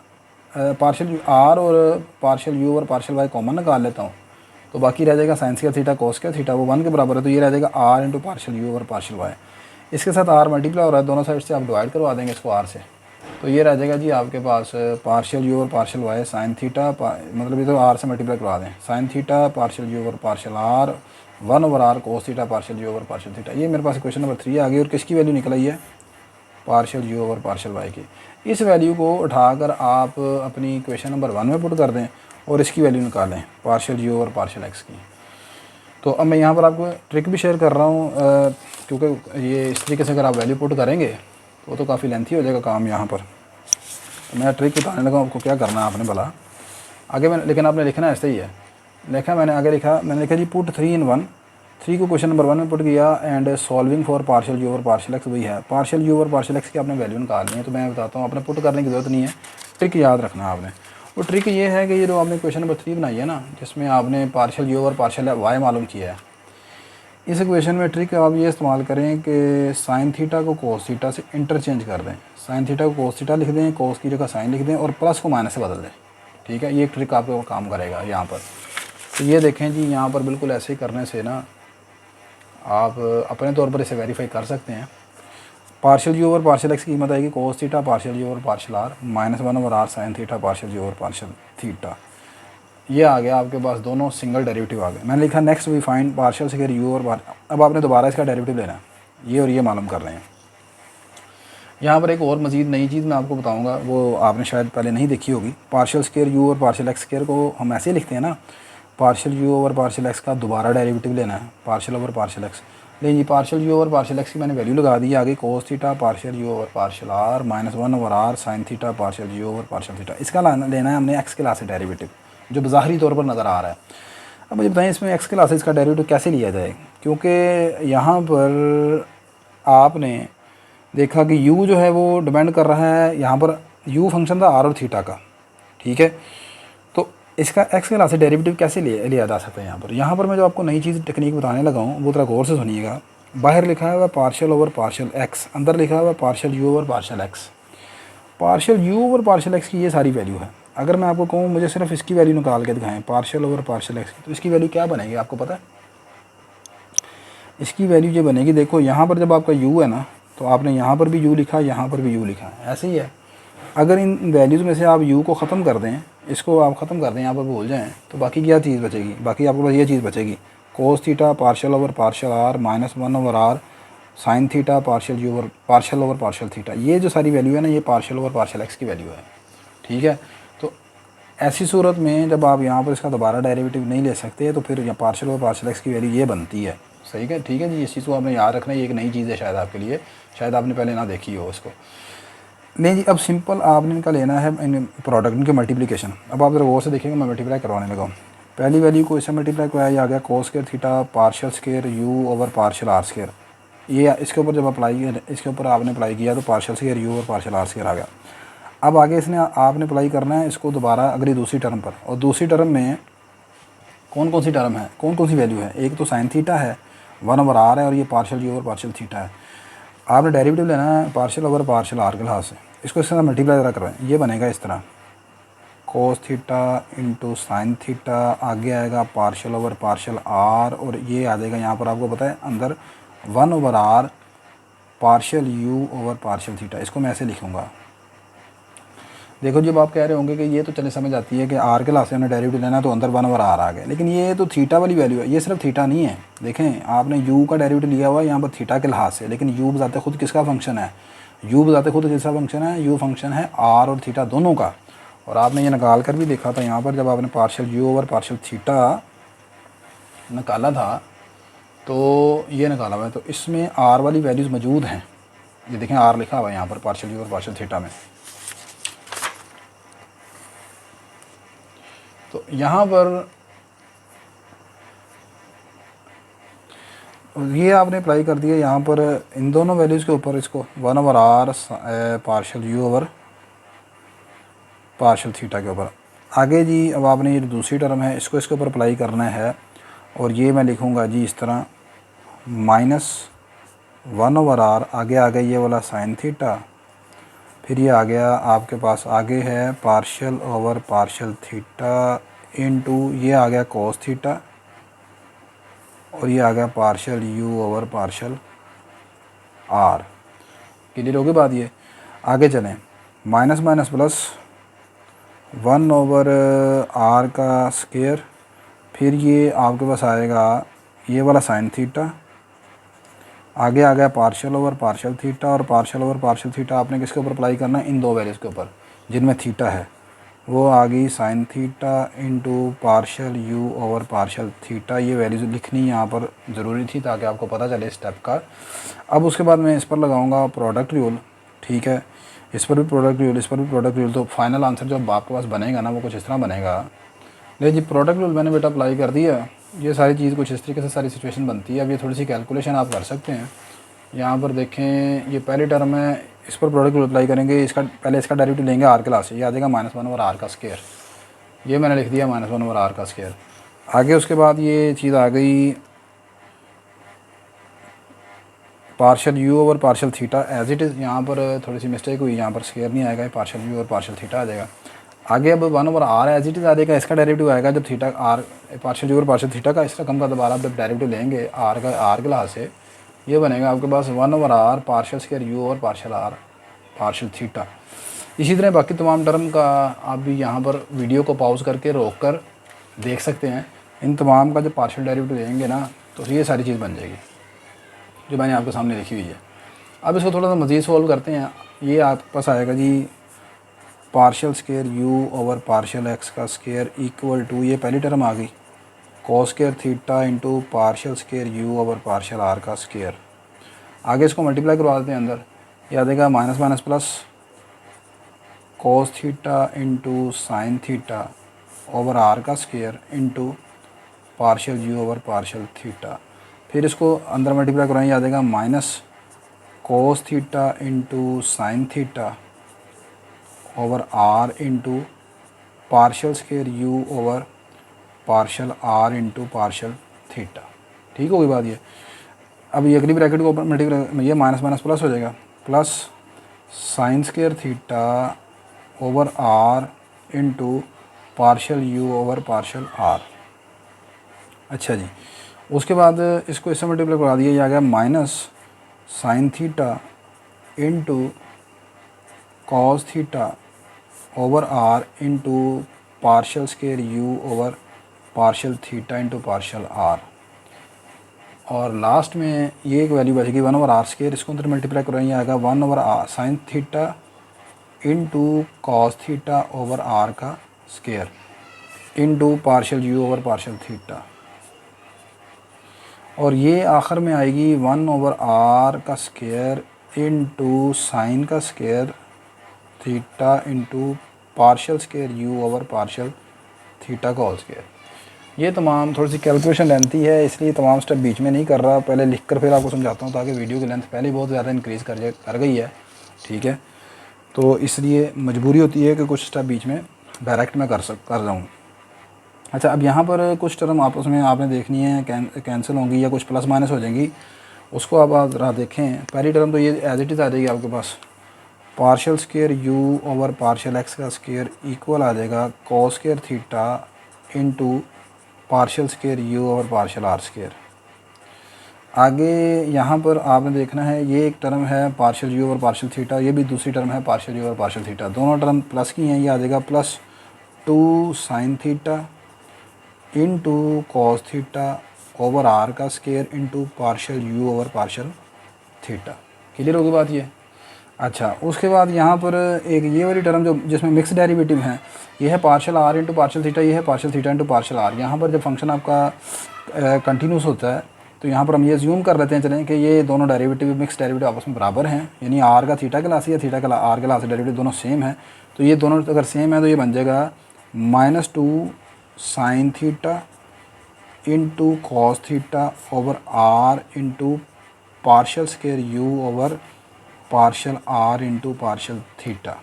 पार्शियल r और पार्शियल यू और पार्शियल वाई कॉमन निकाल लेता हूँ, तो बाकी रह जाएगा sin के थीटा cos के थीटा, वो 1 के बराबर है, तो ये रह जाएगा r इंटू पार्शियल यू और पार्शियल वाई। इसके साथ r मल्टीप्लाई हो रहा है, दोनों साइड से आप डिवाइड करवा देंगे इसको r से, तो ये रह जाएगा जी आपके पास पार्शियल यू और पार्शियल वाई साइन थीटा, मतलब ये तो आर से मल्टीप्लाई करवा दें, साइन थीटा पार्शियल यू और partial r 1/r cos theta partial u over partial theta. ये मेरे पास क्वेश्चन नंबर 3 आ गई और किसकी वैल्यू निकल आई है, partial u over partial y की। इस वैल्यू को उठाकर आप अपनी क्वेश्चन नंबर 1 में पुट कर दें और इसकी वैल्यू निकालें partial u over partial x की। तो अब मैं यहाँ पर आपको ट्रिक भी शेयर कर रहा हूँ, क्योंकि ये इस तरीके से अगर आप वैल्यू पुट करेंगे तो काफ़ी लेंथी हो जाएगा काम यहाँ पर। तो मैं ट्रिक बताने लगा आपको क्या करना है आपने भला आगे। मैंने लेकिन आपने लिखना ऐसे ही है, लिखा मैंने आगे मैंने लिखा जी पुट 3 in 1, 3 को क्वेश्चन नंबर 1 में पुट किया and solving for partial u over partial x. वही है partial u over partial x की आपने वैल्यू निकालनी है। तो मैं बताता हूँ, आपने पुट करने की ज़रूरत नहीं है, ट्रिक याद रखना है आपने। वो ट्रिक ये है कि ये जो आपने क्वेश्चन नंबर 3 बनाई है ना, जिसमें आपने partial u over partial y मालूम किया है, इस इक्वेशन में ट्रिक आप ये इस्तेमाल करें कि साइन थीटा को कोस थीटा से इंटरचेंज कर दें, साइन थीटा को कोस थीटा लिख दें, कोस की जगह साइन लिख दें और प्लस को माइनस से बदल दें। ठीक है, ये ट्रिक आपको काम करेगा यहाँ पर। तो ये देखें जी, यहाँ पर बिल्कुल ऐसे ही करने से ना आप अपने तौर पर इसे वेरीफाई कर सकते हैं। Partial u over partial x की कीमत आएगी cos theta partial u over partial r -1/r sine theta partial u over partial theta. ये आ गया आपके पास, दोनों सिंगल डेरिवेटिव आ गए। मैंने लिखा next we find partial square u और अब आपने दोबारा इसका डेरिवेटिव लेना है, ये और ये मालूम कर रहे हैं। यहाँ पर एक और मज़ीद नई चीज़ मैं आपको बताऊँगा, वो आपने शायद पहले नहीं देखी होगी। पार्शियल स्क्वायर यू और पार्शियल एक्स स्क्वायर को हम ऐसे लिखते हैं ना, partial u over partial x का दोबारा डेरिवेटिव लेना है, पार्शियल ओवर पार्शियल एक्स। लेकिन जी partial u over partial x की मैंने वैल्यू लगा दी, आगे cos theta partial u over partial r -1/r sine theta partial u over partial theta. इसका लेना है हमने एक्स के लासे डेरिवेटिव, जो ज़ाहरी तौर पर नज़र आ रहा है। अब मुझे बताएं इसमें एक्स के लासे इसका डेरिवेटिव कैसे लिया जाए, क्योंकि यहाँ पर आपने देखा कि u जो है वो डिपेंड कर रहा है, यहाँ पर u फंक्शन था r और थीटा का। ठीक है, तो इसका x के लासे डेरिवेटिव कैसे लिया जा सकता है। यहाँ पर मैं जो आपको नई चीज़ टेक्निक बताने लगा हूँ वो थोड़ा गौर से सुनिएगा। बाहर लिखा हुआ पार्शियल ओवर पार्शियल x, अंदर लिखा हुआ partial u over partial x। Partial u over partial x की ये सारी वैल्यू है। अगर मैं आपको कहूँ मुझे सिर्फ इसकी वैल्यू निकाल के दिखाएं पार्शियल ओवर पार्शियल x की, तो इसकी वैल्यू क्या बनेगी आपको पता है? इसकी वैल्यू ये बनेगी, देखो यहाँ पर जब आपका u है ना, तो आपने यहाँ पर भी u लिखा, यहाँ पर भी u लिखा, ऐसे ही है। अगर इन वैल्यूज़ में से आप u को ख़त्म कर दें, इसको आप ख़त्म कर दें, यहाँ पर भूल जाएँ, तो बाकी क्या चीज़ बचेगी? बाकी आपके पास ये चीज़ बचेगी cos theta partial over partial r -1/r sine theta partial over partial theta. ये जो सारी वैल्यू है ना, ये पार्शियल ओवर पार्शियल एक्स की वैल्यू है। ठीक है, तो ऐसी सूरत में जब आप यहाँ पर इसका दोबारा डेरिवेटिव नहीं ले सकते, तो फिर पार्शियल ओवर पार्शियल एक्स की वैल्यू ये बनती है। सही है, ठीक है जी, इस चीज़ को आपने याद रखना है, ये एक नई चीज़ है शायद आपके लिए, शायद आपने पहले ना देखी हो इसको। नहीं जी, अब सिंपल आपने इनका लेना है इन प्रोडक्ट, इनके मल्टीप्लिकेशन। अब आप जरा गौर से देखिएगा, मैं मल्टीप्लाई करवाने लगा हूँ। पहली वैल्यू को इससे मल्टीप्लाई कराया, ये आ गया cos square theta partial square u over partial r square. ये इसके ऊपर जब अप्लाई, इसके ऊपर आपने अप्लाई किया तो पार्शियल स्क्वायर यू और पार्शियल आर स्क्वायर आ गया। अब आगे इसने आपने अप्लाई करना है इसको दोबारा अगली दूसरी टर्म पर, और दूसरी टर्म में कौन कौन सी टर्म है, कौन कौन सी वैल्यू है? एक तो साइन थीटा है, 1/r है, और ये partial u over partial theta है। आपने डेरिवेटिव लेना है पार्शियल ओवर पार्शियल आर के लिहाज से, इसको इस तरह मल्टीप्लाई ज़रा करवाएं, ये बनेगा इस तरह cos theta into sine theta, आगे आएगा पार्शियल ओवर पार्शियल आर, और ये आ जाएगा यहाँ पर आपको पता है अंदर 1/r partial u over partial theta. इसको मैं ऐसे लिखूँगा। देखो जब आप कह रहे होंगे कि ये तो चले समझ आती है कि आर के लासे से हमने डेरिवेटिव लेना तो अंदर 1/r आ गया, लेकिन ये तो थीटा वाली वैल्यू है, ये सिर्फ थीटा नहीं है। देखें आपने यू का डेरिवेटिव लिया हुआ है यहाँ पर थीटा के लिहाज से, लेकिन यू बताते खुद किसका फंक्शन है? यू बताते खुद किसका फंक्शन है? यू फंक्शन है आर और थीटा दोनों का। और आपने ये निकाल कर भी देखा था यहाँ पर, जब आपने partial u over partial theta निकाला था तो ये निकाला हुआ है, तो इसमें आर वाली वैल्यूज़ मौजूद हैं। ये देखें आर लिखा हुआ है यहाँ पर पार्शियल यू और पार्शियल थीटा में। तो यहाँ पर ये आपने अप्लाई कर दिया यहाँ पर इन दोनों वैल्यूज़ के ऊपर, इसको 1/r partial u over partial theta के ऊपर। आगे जी अब आपने ये दूसरी टर्म है इसको इसके ऊपर अप्लाई करना है, और ये मैं लिखूँगा जी इस तरह -1/r, आगे आ गया ये वाला साइन थीटा, फिर ये आ गया आपके पास आगे है partial over partial theta into ये आ गया कोस थीटा, और ये आ गया partial u over partial r. Clear होगी बात? ये आगे चलें, माइनस माइनस प्लस 1/r का स्केयर, फिर ये आपके पास आएगा ये वाला साइन थीटा, आगे आ गया पार्शियल ओवर पार्शियल थीटा, और पार्शियल ओवर पार्शियल थीटा आपने किसके ऊपर अप्लाई करना है, इन दो वैल्यूज़ के ऊपर जिनमें थीटा है, वो आ गई sign theta into partial u over partial theta. ये वैल्यूज़ लिखनी यहाँ पर ज़रूरी थी ताकि आपको पता चले स्टेप का। अब उसके बाद मैं इस पर लगाऊंगा प्रोडक्ट रूल, ठीक है, इस पर भी प्रोडक्ट रूल, इस पर भी प्रोडक्ट रूल, तो फाइनल आंसर जो आपके पास बनेगा ना वो कुछ इस तरह बनेगा। ले जी, प्रोडक्ट रूल मैंने बेटा अप्लाई कर दिया, ये सारी चीज़ कुछ इस तरीके से सारी सिचुएशन बनती है। अब ये थोड़ी सी कैलकुलेशन आप कर सकते हैं। यहाँ पर देखें, ये पहली टर्म है, इस पर प्रोडक्ट रूल अप्लाई करेंगे, इसका पहले इसका डेरिवेटिव लेंगे आर क्लास से, ये आ जाएगा -1/r का स्केयर, ये मैंने लिख दिया -1/r का स्केयर। आगे उसके बाद ये चीज़ आ गई partial u over partial theta as it is, यहाँ पर थोड़ी सी मिस्टेक हुई, यहाँ पर स्केयर नहीं आएगा, पार्शियल यू और पार्शियल थीटा आ जाएगा। आगे अब 1/r एज इट इज़ आ जाएगा, इसका डेरिवेटिव आएगा जब थीटा आर पार्शियल यू और पार्शियल थीटा का इस रकम का दोबारा जब डेरिवेटिव लेंगे आर के लिहाज से, ये बनेगा आपके पास 1/r पार्शियल स्केयर यू और पार्शियल आर पार्शियल थीटा। इसी तरह बाकी तमाम टर्म का आप भी यहाँ पर वीडियो को पॉज करके रोक कर देख सकते हैं। इन तमाम का जब पार्शियल डेरिवेटिव लेंगे ना तो ये सारी चीज़ बन जाएगी जो मैंने आपके सामने लिखी हुई है। अब इसको थोड़ा सा मज़ीद सॉल्व करते हैं। ये आपके पास आएगा जी partial square u over partial x का स्केयर इक्वल टू, ये पहली टर्म आ गई, cos square theta into partial square u over partial r का स्केयर। आगे इसको मल्टीप्लाई करवा देते हैं अंदर, ये आ जाएगा minus minus plus cos theta into sine theta over r का square into partial u over partial theta. फिर इसको अंदर मल्टीप्लाई करवाएं, ये आ जाएगा minus cos theta into sine theta over r into partial square u over partial r into partial theta. ठीक होगी बात ये। अब ये अगली ब्रैकेट को ओपन मल्टीप्लाई, ये माइनस माइनस प्लस हो जाएगा, plus sine square theta over r into partial u over partial r. अच्छा जी, उसके बाद इसको इससे मल्टीप्लाई करा दिया, ये आ गया minus sine theta into cos theta over r into partial square u over partial theta into partial r. और लास्ट में ये एक वैल्यू बचेगी 1/r स्केयर, इसको अंदर मल्टीप्लाई करेंगे, आएगा 1/r sine theta into cos theta over r का square into partial u over partial theta. और ये आखिर में आएगी 1/r का स्केयर इंटू साइन का square theta into partial square u over partial theta का होल स्केयर। ये तमाम थोड़ी सी कैलकुलेशन लेंथी है, इसलिए तमाम स्टेप बीच में नहीं कर रहा, पहले लिख कर फिर आपको समझाता हूँ ताकि वीडियो की लेंथ पहले ही बहुत ज़्यादा इंक्रीज़ कर गई है, ठीक है, तो इसलिए मजबूरी होती है कि कुछ स्टेप बीच में डायरेक्ट मैं कर जाऊँ। अच्छा, अब यहाँ पर कुछ टर्म आपस में आपने देखनी है कैंसिल होंगी या कुछ प्लस माइनस हो जाएंगी, उसको आप ज़रा देखें। पहली टर्म तो ये एज इट इज़ आ जाएगी आपके पास, partial square u over partial x का स्केयर इक्वल आ जाएगा cos square theta into partial square u over partial r square. आगे यहाँ पर आपने देखना है, ये एक टर्म है partial u over partial theta, ये भी दूसरी टर्म है partial u over partial theta, दोनों टर्म प्लस की हैं। ये आ जाएगा plus 2 sine theta into cos theta over r का square into partial u over partial theta. Clear होगी बात ये। अच्छा, उसके बाद यहाँ पर एक ये वाली टर्म जो जिसमें मिक्स डेरिवेटिव हैं, ये है partial r into partial theta, ये है partial theta into partial r. यहाँ पर जब फंक्शन आपका कंटिन्यूस होता है तो यहाँ पर हम ये ज्यूम कर लेते हैं चलें कि ये दोनों डेरिवेटिव मिक्स डेरिवेटिव आपस में बराबर हैं, यानी आर का थीटा के लास या थीटा का आर के लास डेरिवेटिव दोनों सेम है। तो ये दोनों अगर सेम है तो ये बन जाएगा -2 sine theta into cos theta over r into partial square u over partial r into partial theta.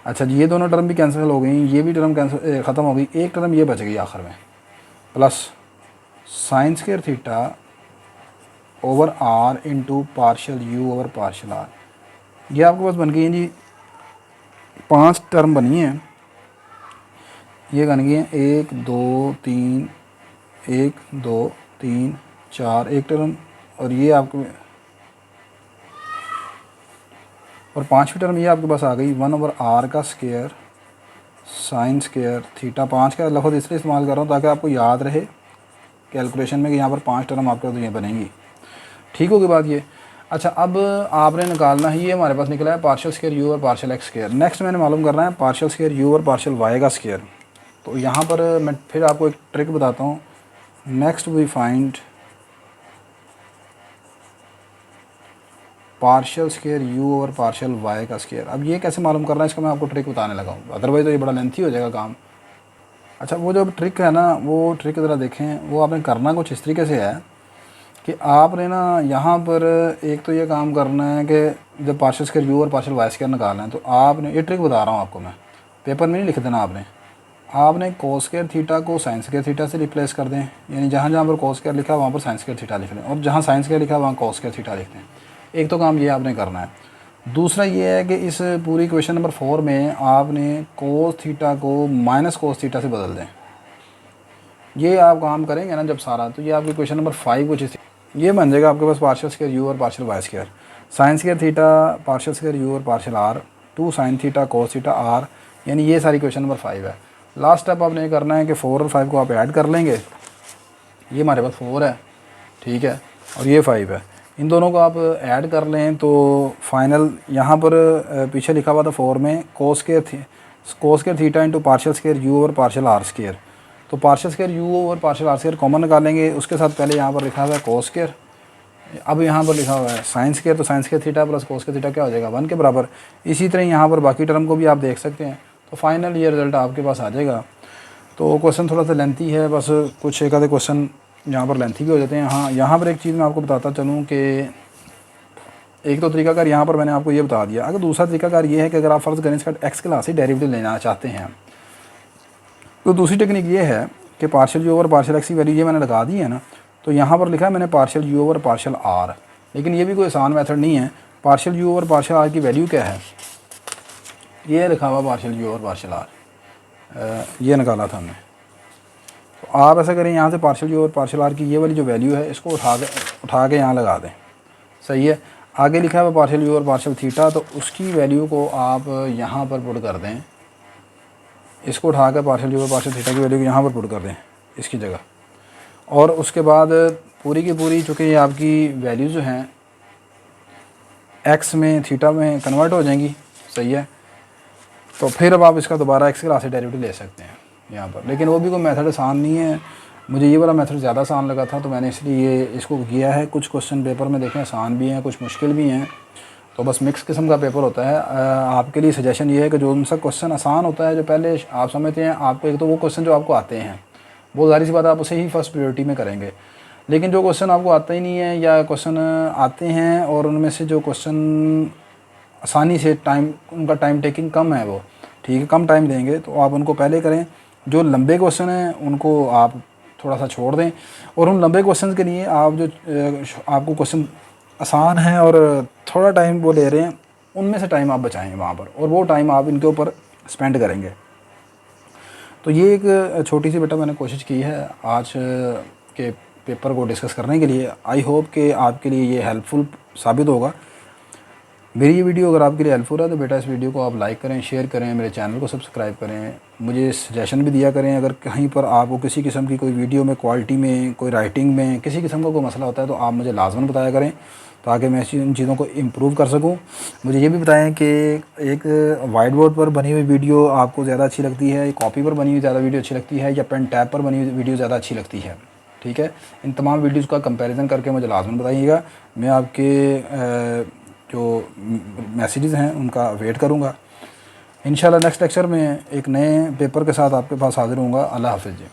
अच्छा जी, ये दोनों टर्म भी कैंसिल हो गई, ये भी टर्म कैंसिल ख़त्म हो गई, एक टर्म ये बच गई आखिर में, plus sine square theta over r into partial u over partial r. ये आपके पास बन गई हैं जी 5 टर्म बनी हैं, ये बन गई हैं 1 2 3 1 2 3 4 एक टर्म, और ये आपको और पाँचवीं टर्म ये आपके पास आ गई 1/r का स्क्वायर साइन स्क्वायर थीटा। 5 का लफ्ज़ इसलिए इस्तेमाल कर रहा हूँ ताकि आपको याद रहे कैलकुलेशन में कि यहाँ पर 5 टर्म आपके तो ये बनेंगी। ठीक होगी बात ये। अच्छा, अब आपने निकालना है, ये हमारे पास निकला है पार्शियल स्क्वायर यू और पार्शियल एक्स स्क्वायर। नेक्स्ट मैंने मालूम करना है पार्शियल स्क्वायर यू और पार्शियल वाई का स्क्वायर। तो यहाँ पर मैं फिर आपको एक ट्रिक बताता हूँ। Next we find partial square u और पार्शियल वाई का स्क्वायर। अब ये कैसे मालूम करना है इसका मैं आपको ट्रिक बताने लगा हूँ, अदरवाइज़ तो ये बड़ा लेंथी हो जाएगा काम। अच्छा, वो जो ट्रिक है ना, वो ट्रिक ज़रा देखें। वो आपने करना कुछ इस तरीके से है कि आपने ना यहाँ पर एक तो ये काम करना है कि जब पार्शियल स्क्वायर यू और पार्शियल वाई स्क्वायर निकालना है तो आपने ये ट्रिक बता रहा हूँ आपको, मैं पेपर में नहीं लिख देना। आपने कोस स्क्वायर थीटा को साइन स्क्वायर थीटा से रिप्लेस कर दें, यानी जहाँ जहाँ पर कोस स्क्वायर लिखा है वहाँ पर साइन स्क्वायर थीटा लिख लें, और जहाँ साइन स्क्वायर लिखा है वहाँ कोस स्क्वायर थीटा लिख दें। एक तो काम ये आपने करना है। दूसरा ये है कि इस पूरी क्वेश्चन नंबर 4 में आपने कोस थीटा को माइनस कोस थीटा से बदल दें। ये आप काम करेंगे ना जब सारा, तो ये आपकी क्वेश्चन नंबर 5 कुछ ये बन जाएगा आपके पास पार्शियल स्क्वायर यू और partial y square sine square theta partial square u और partial r 2 sine theta cos theta r, यानी ये सारी क्वेश्चन नंबर 5 है। लास्ट स्टेप आपने ये करना है कि 4 और 5 को आप ऐड कर लेंगे। ये हमारे पास 4 है, ठीक है, और ये 5 है। इन दोनों को आप ऐड कर लें तो फाइनल यहाँ पर पीछे लिखा हुआ था 4 में कोस square theta into partial square u और पार्शियल आर स्क्वायर। तो पार्शियल स्क्वायर यू और पार्शियल आर स्क्वायर कॉमन निकालेंगे, उसके साथ पहले यहाँ पर लिखा हुआ है कोस स्क्वायर, अब यहाँ पर लिखा हुआ है साइन स्क्वायर, तो sign square theta plus cos square theta क्या हो जाएगा 1 के बराबर। इसी तरह यहाँ पर बाकी टर्म को भी आप देख सकते हैं। तो फाइनल ये रिज़ल्ट आपके पास आ जाएगा। तो क्वेश्चन थोड़ा सा लेंथी है, बस कुछ एक आधे क्वेश्चन यहाँ पर लेंथी भी हो जाते हैं। हाँ, यहाँ पर एक चीज़ मैं आपको बताता चलूँ कि एक तो तरीकाकार यहाँ पर मैंने आपको ये बता दिया। अगर दूसरा तरीकाकार ये है कि अगर आप फ़र्ज़ करें इसका एक्स क्लास से डेरिवेटिव लेना चाहते हैं तो दूसरी टेक्निक ये है कि partial u over partial x की वैल्यू ये मैंने लगा दी है ना, तो यहाँ पर लिखा है मैंने partial u over partial r, लेकिन ये भी कोई आसान मेथड नहीं है। Partial u over partial r की वैल्यू क्या है, ये लिखा हुआ partial u over partial r, ये निकाला था हमने। तो आप ऐसा करें, यहाँ से partial u over partial r की ये वाली जो वैल्यू है इसको उठा के यहाँ लगा दें, सही है। आगे लिखा है partial u over partial theta, तो उसकी वैल्यू को आप यहाँ पर पुट कर दें, इसको उठा कर partial u over partial theta की वैल्यू को यहाँ पर पुट कर दें इसकी जगह। और उसके बाद पूरी की पूरी चूँकि ये आपकी वैल्यू जो हैं एक्स में थीटा में कन्वर्ट हो जाएंगी, सही है। तो फिर अब आप इसका दोबारा एक्स क्लास से डेरिवेटिव ले सकते हैं यहाँ पर, लेकिन वो भी कोई मेथड आसान नहीं है। मुझे ये वाला मेथड ज़्यादा आसान लगा था तो मैंने इसलिए ये इसको किया है। कुछ क्वेश्चन पेपर में देखें आसान भी हैं, कुछ मुश्किल भी हैं, तो बस मिक्स किस्म का पेपर होता है। आपके लिए सजेशन ये है कि जो उनसा क्वेश्चन आसान होता है, जो पहले आप समझते हैं, आपको एक तो वो क्वेश्चन जो आपको आते हैं वो ज़ाहिर सी बात आप उसे ही फर्स्ट प्रायोरिटी में करेंगे। लेकिन जो क्वेश्चन आपको आता ही नहीं है या क्वेश्चन आते हैं और उनमें से जो क्वेश्चन आसानी से उनका टाइम टेकिंग कम है, वो ठीक है, कम टाइम देंगे, तो आप उनको पहले करें। जो लंबे क्वेश्चन हैं उनको आप थोड़ा सा छोड़ दें, और उन लंबे क्वेश्चन के लिए आप जो आपको क्वेश्चन आसान है और थोड़ा टाइम वो ले रहे हैं, उनमें से टाइम आप बचाएं वहाँ पर, और वो टाइम आप इनके ऊपर स्पेंड करेंगे। तो ये एक छोटी सी बेटा मैंने कोशिश की है आज के पेपर को डिस्कस करने के लिए। आई होप कि आपके लिए ये हेल्पफुल साबित होगा। मेरी ये वीडियो अगर आपके लिए हेल्पफुल है तो बेटा इस वीडियो को आप लाइक करें, शेयर करें, मेरे चैनल को सब्सक्राइब करें, मुझे सजेशन भी दिया करें। अगर कहीं पर आपको किसी किस्म की कोई वीडियो में क्वालिटी में, कोई राइटिंग में किसी किस्म का कोई मसला होता है तो आप मुझे लाजमन बताया करें ताकि मैं इन चीज़ों को इम्प्रूव कर सकूं। मुझे ये भी बताएं कि एक वाइट बोर्ड पर बनी हुई वीडियो आपको ज़्यादा अच्छी लगती है, कॉपी पर बनी हुई ज़्यादा वीडियो अच्छी लगती है, या पेन टैब पर बनी हुई वीडियो ज़्यादा अच्छी लगती है, ठीक है। इन तमाम वीडियोज़ का कंपेरिजन करके मुझे लाजमन बताइएगा। मैं आपके जो मैसेजेस हैं उनका वेट करूँगा। इंशाल्लाह नेक्स्ट लेक्चर में एक नए पेपर के साथ आपके पास हाज़िर होऊंगा। अल्लाह हाफ़िज़ जी।